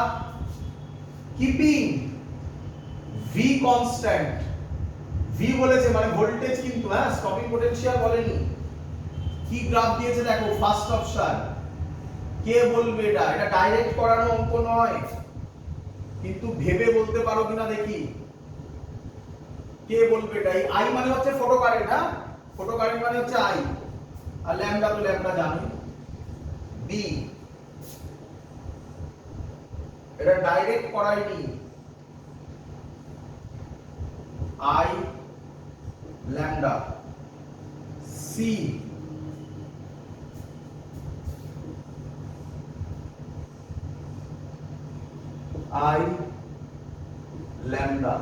keeping V constant. V বলেছে মানে ভোল্টেজ, কিন্তু হ্যাঁ স্টপিং পটেনশিয়াল বলেনি। কি গ্রাফ দিয়েছে দেখো, ফার্স্ট অপশন। কে বলবে এটা? এটা ডাইরেক্ট করানো অঙ্ক নয়, কিন্তু ভেবে বলতে পারো কিনা দেখি। কে বলবে এটা? আই মানে হচ্ছে ফটো কারেন্ট, হ্যাঁ ফটো কারেন্ট মানে হচ্ছে আই, আর ল্যামডা তো ল্যামডা জানো। বি এটা ডাইরেক্ট করায়নি। I lambda. C I lambda।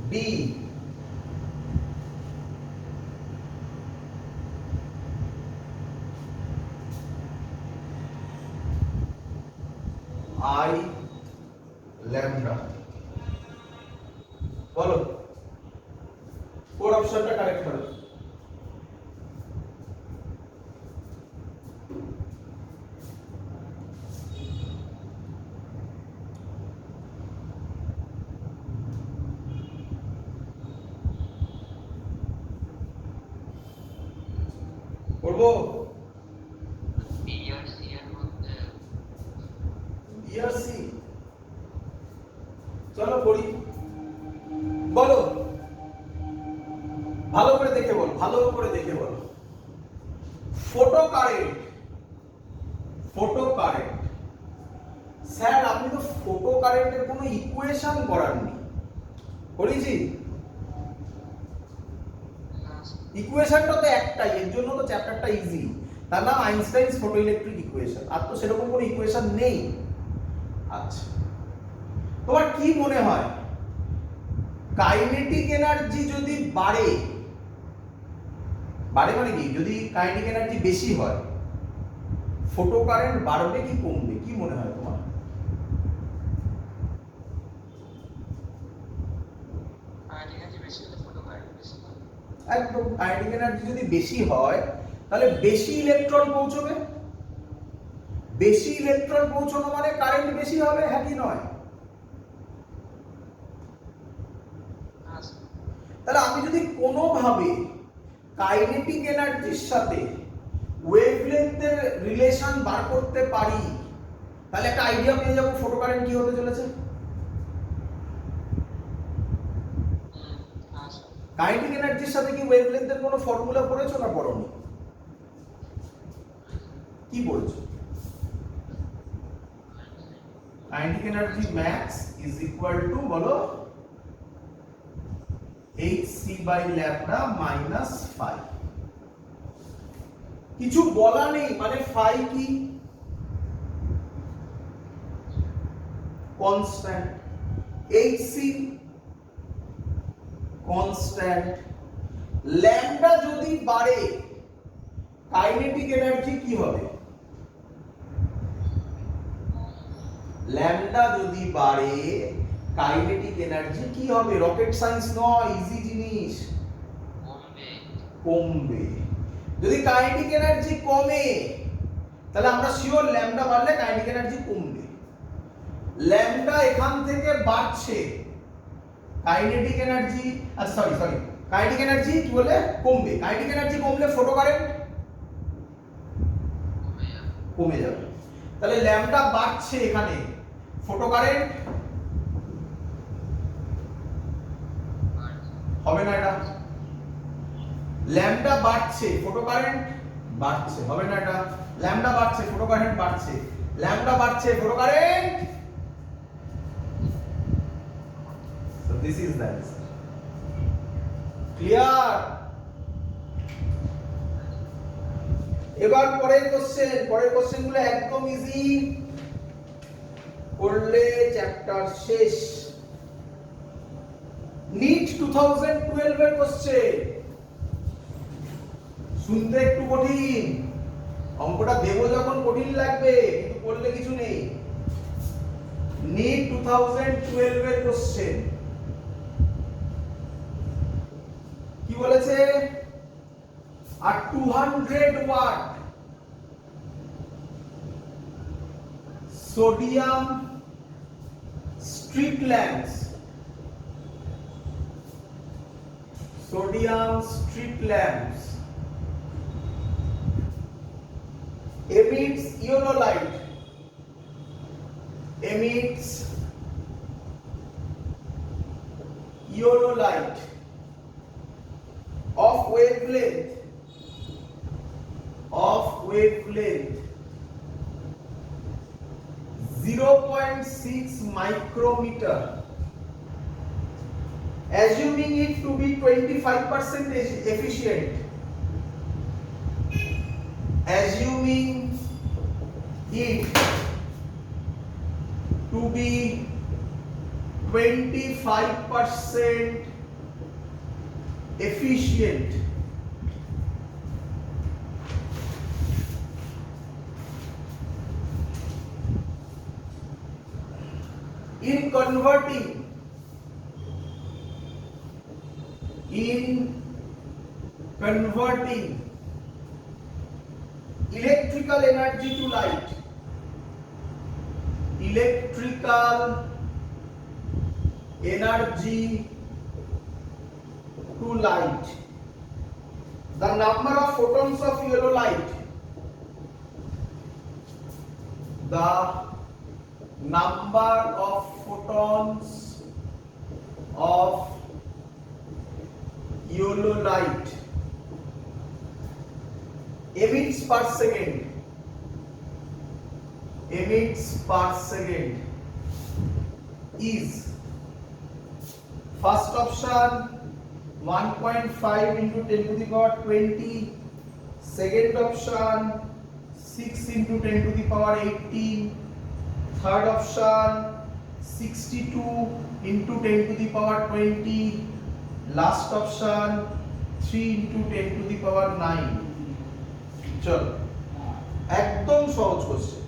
B I lambda। বলো কোন অপশনটা কারেক্ট হবে? করব বিআরসি এর মধ্যে বিআরসি চলো করি বলো ভালো করে দেখে বল ভালো করে দেখে বল ফটো কারেন্ট স্যার আপনি তো ফটো কারেন্টের কোনো ইকুয়েশন করাননি করেছি ইকুয়েশনটা তো একটাই এর জন্য তো চ্যাপ্টারটা ইজি তার নাম আইনস্টাইনস ফটো ইলেকট্রিক ইকুয়েশন আর তো সেরকম কোনো ইকুয়েশন নেই আচ্ছা তোমার কি মনে হয় কাইনেটিক এনার্জি যদি বাড়ে মানে কি যদি কাইনেটিক এনার্জি বেশি হয় ফটো কারেন্ট বাড়বে কি কমবে কি মনে হয় তোমার একদম কাইনেটিক এনার্জি যদি বেশি হয় তাহলে বেশি ইলেকট্রন পৌঁছবে বেশি ইলেকট্রন পৌঁছানো মানে কারেন্ট বেশি হবে হ্যাঁ কি নয় তাহলে আমি যদি কোনোভাবে কাইনেটিক এনার্জির সাথে ওয়েভলেন্থের রিলেশন বার করতে পারি তাহলে একটা আইডিয়া পেয়ে যাবো ফটো কারেন্ট কি হতে চলেছে কাইনেটিক এনার্জির সাথে কি ওয়েভলেন্থের কোনো ফর্মুলা পড়েছো না পড়োনি কি বলছো kinetic energy max is equal to বলো hc by lambda minus phi কিছু বলা নেই মানে phi কি কনস্ট্যান্ট hc কনস্ট্যান্ট ল্যামডা যদি বাড়ে কাইনেটিক এনার্জি কি হবে ল্যামডা যদি বাড়ে কাইনেটিক এনার্জি কি হবে রকেট সায়েন্স নয় ইজি জিনিস কমবে যদি কাইনেটিক এনার্জি কমে তাহলে আমরা শিওর ল্যামডা বাড়লে কাইনেটিক এনার্জি কমবে ল্যামডা এখান থেকে বাড়ছে kinetic energy sorry kinetic energy কি বলে কমবে কাইনেটিক এনার্জি কমলে ফটো কারেন্ট কমে যাবে তাহলে ল্যামডা বাড়ছে এখানে ফটো কারেন্ট হবে না এটা ল্যামডা বাড়ছে ফটো কারেন্ট বাড়ছে হবে না এটা ল্যামডা বাড়ছে ফটো কারেন্ট বাড়ছে ল্যামডা বাড়ছে photo current so this is the answer clear এবার পরের কোশ্চেন গুলো একদম ইজি করলে চ্যাপ্টার শেষ নিট 2012 এর কোশ্চেন শুনতে একটু কঠিন অঙ্কটা দেবো যখন কঠিন লাগবে কিন্তু করলে কিছু নেই নিট 2012 এর কোশ্চেন কি বলেছে আর 200 watt sodium street lamps emits yellow light of wavelength 0.6 micrometer assuming it to be 25% efficient assuming it to be 25% efficient in converting electrical energy to light the number of photons of yellow light, the number of photons of yellow light emits per second is first option 1.5 into 10 to the power 20, second option 6 into 10 to the power 18, third option 62 into 10 to the power 20, last option 3 into 10 to the power 9. চলো একদম সহজ question,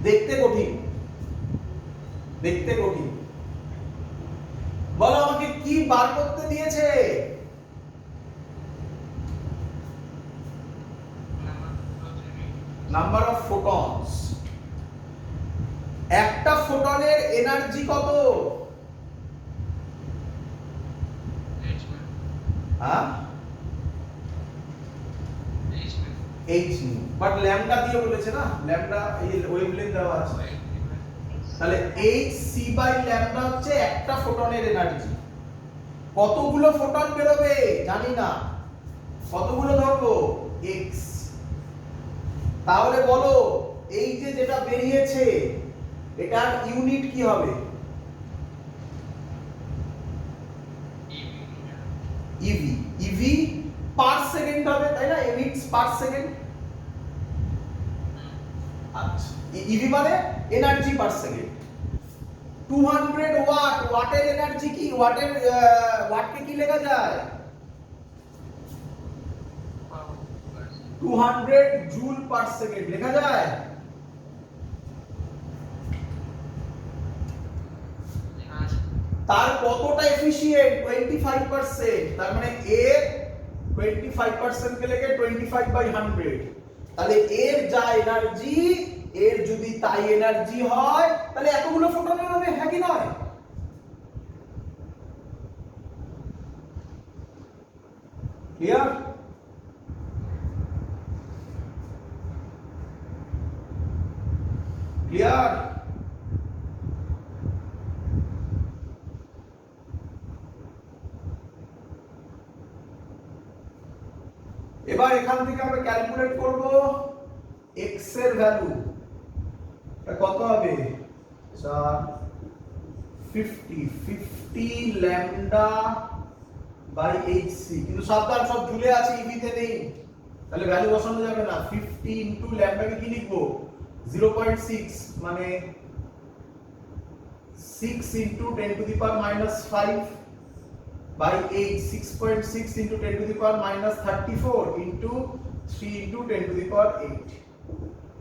দেখতে কঠিন, বলো আমাকে কি বার করতে দিয়েছে? Number of photons. একটা ফোটনের এনার্জি কত? হ্যাঁ h nu, বাট ল্যামডা দিয়ে বলেছে না, ল্যামডা এই ওয়েভলেন্থ দেওয়া আছে, তাহলে h c বাই ল্যামডা হচ্ছে একটা ফোটনের এনার্জি। কতগুলো ফোটন বেরোবে জানি না, কতগুলো ধরবো x, তাহলে বলো এই যে যেটা বেরিয়েছে এটার ইউনিট কি হবে? ev, ev পার সেকেন্ড হবে তাই না, ইউনিটস পার সেকেন্ড। আচ্ছা ev মানে এনার্জি পার সেকেন্ড। 200 ওয়াট, ওয়াটের এনার্জি কি, ওয়াটকে কি লেখা যায়? 200 জুল পার সেকেন্ড লেখা যায়। তার কতটা এফিশিয়েন্ট? 25%, তার মানে এর 25% কে লেখে 25/100, তাহলে এর যা এনার্জি, এর যদি তাই এনার্জি হয় তাহলে এতগুলো ফোটন বেরোবে, হ্যাঁ কি নয়? ক্লিয়ার? ক্লিয়ার? এবার এখান থেকে আমরা ক্যালকুলেট করব x এর ভ্যালু কত হবে। 50 ল্যামডা বাই hc, কিন্তু সাবধান সব ঝুলে আছে, ইভি তে নেই, তাহলে ভ্যালু বসানো যাবে না। 50 ইনটু ল্যামডাকে কি লিখবো? 0.6 মানে 6 into 10 to the power -5 by 8, 6.6 into 10 to the power -34 into 3 into 10 to the power 8,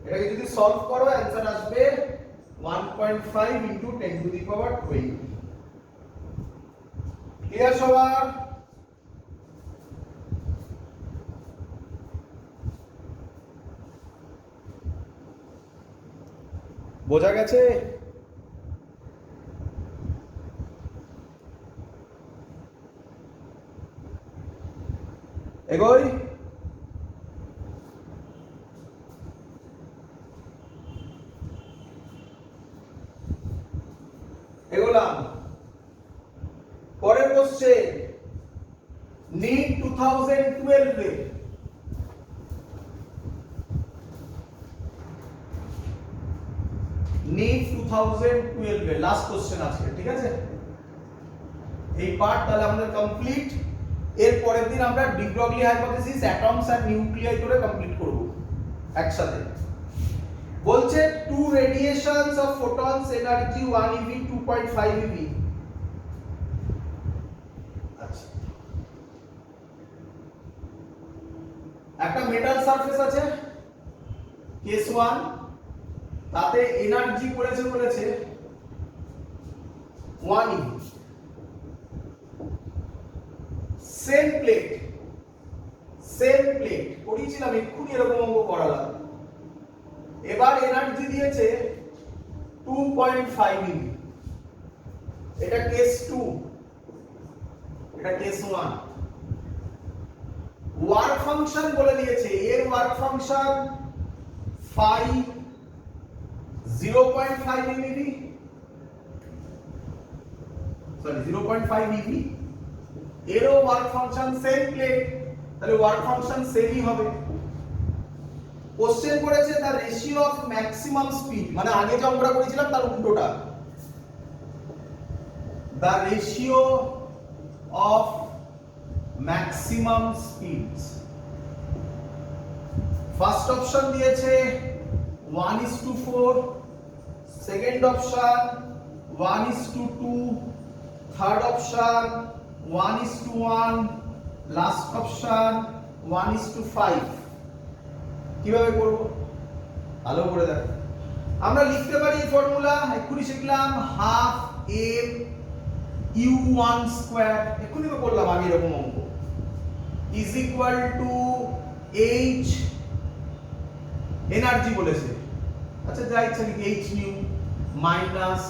এটাকে যদি সলভ করো অ্যানসার আসবে 1.5 into 10 to the power 20। Clear সবার? বোঝা গেছে? এগোই। এগোলাম পরের কোশ্চেন। নিট 2012 এ নিট 2012 এ লাস্ট কোশ্চেন আছে, ঠিক আছে? এই পার্ট তাহলে আমাদের কমপ্লিট। এর পরের দিন আমরা ডি ব্রগলি হাইপোথিসিস, অ্যাটমস আর নিউক্লিয়াই করে কমপ্লিট করব একসাথে। বলছে two radiations of photons energy 1 eV 2.5 eV। আচ্ছা, একটা মেটাল সারফেস আছে কেস 1, তাতে এনার্জি পড়েছে 1 eV। সেম প্লেট পড়িয়েছিলাম এক্ষুনি, এরকম অঙ্ক করালাম। এবার এনার্জি দিয়েছে 2.5 eV, এটা কেস 2, এটা কেস 1। ফাংশন বলে দিয়েছে, এর work function 0.5 eV, sorry 0.5 eV, এরও ওয়ার্ক ফাংশন সেম প্লেট, তাহলে ওয়ার্ক ফাংশন সেমই হবে। কোশ্চেন করেছে the ratio of maximum speed, মানে আগে যে অঙ্কটা করেছিলাম তার উল্টোটা, the ratio of maximum speeds. First option দিয়েছে 1:4, second option 1:2, third option 1:1, last option 1:5। কিভাবে করব ভালো করে দেখো। আমরা লিখতে পারি ফর্মুলা, এক্ষুনি শিখলাম, হাফ m u1 স্কয়ার, এক্ষুনি তো করলাম আগে এরকম অঙ্ক, is equal two h, energy বলেছে, আচ্ছা যা ইচ্ছা লিখি, h নিউ মাইনাস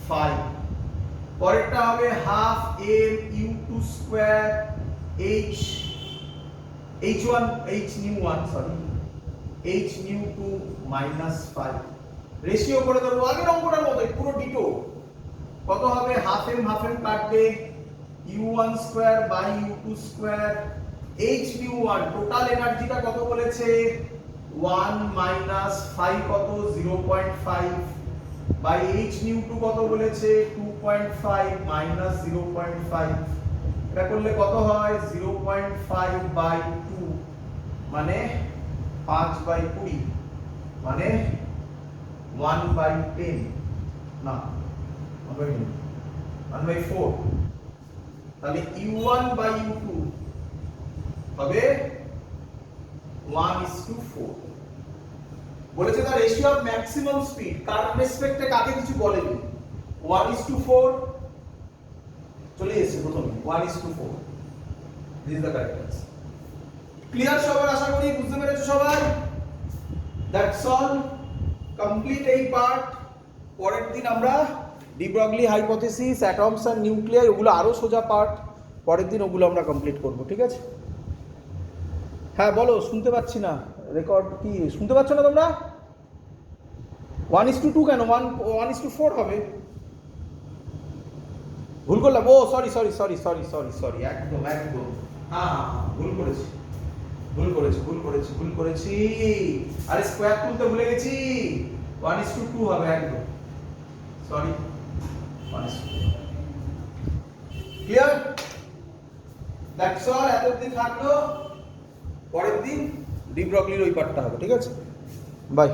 5। পরেরটা হবে half m u2 square h নিউ1 সরি h নিউ2 মাইনাস 5। রেশিও করে দেবো আগের অঙ্কটার মতো পুরো ডিটো। কত হবে, হাফ m কাটবে, u1 square by u2 square, h নিউ1 টোটাল এনার্জিটা কত বলেছে 1 মাইনাস 5 কত 0.5 বাই h নিউ2 কত বলেছে 2.5 মাইনাস 0.5, এটা করলে কত হয় 0.5 বাই 2 মানে 5/20, মানে 1/10, না 1/4, তাহলে u1 বাই u2 হবে 1:4। বলেছে তার রেশিও অফ ম্যাক্সিমাম স্পিড, কার রেসপেক্টে কাকে কিছু বলেনি, 1:4 চলে এসেছে প্রথমে 1:4, this is the correct answer. Clear সবার, আশা করি বুঝতে পেরেছো সবাই। দ্যাটস অল, কমপ্লিট এই পার্ট। পরের দিন আমরা ডি ব্রগলি হাইপোথিসিস, অ্যাটমস আর নিউক্লিয়াই, ওগুলো আরো সোজা পার্ট, পরের দিন ওগুলো আমরা কমপ্লিট করব, ঠিক আছে? হ্যাঁ বলো, শুনতে পাচ্ছি না, রেকর্ড কি শুনতে পাচ্ছ না তোমরা? 1:2 কেন, 1:4 হবে। ভুল করলাম, ও সরি, একদম হ্যাঁ ভুল করেছি, আরে স্কয়ার তুলতে ভুলে গেছি, 1:2 হবে একদম, সরি 1:2। ক্লিয়ার? দ্যাটস অল, এতদিন থাকলো, পরের দিন ডি ব্রগলির ওই পার্টটা হবে, ঠিক আছে? বাই।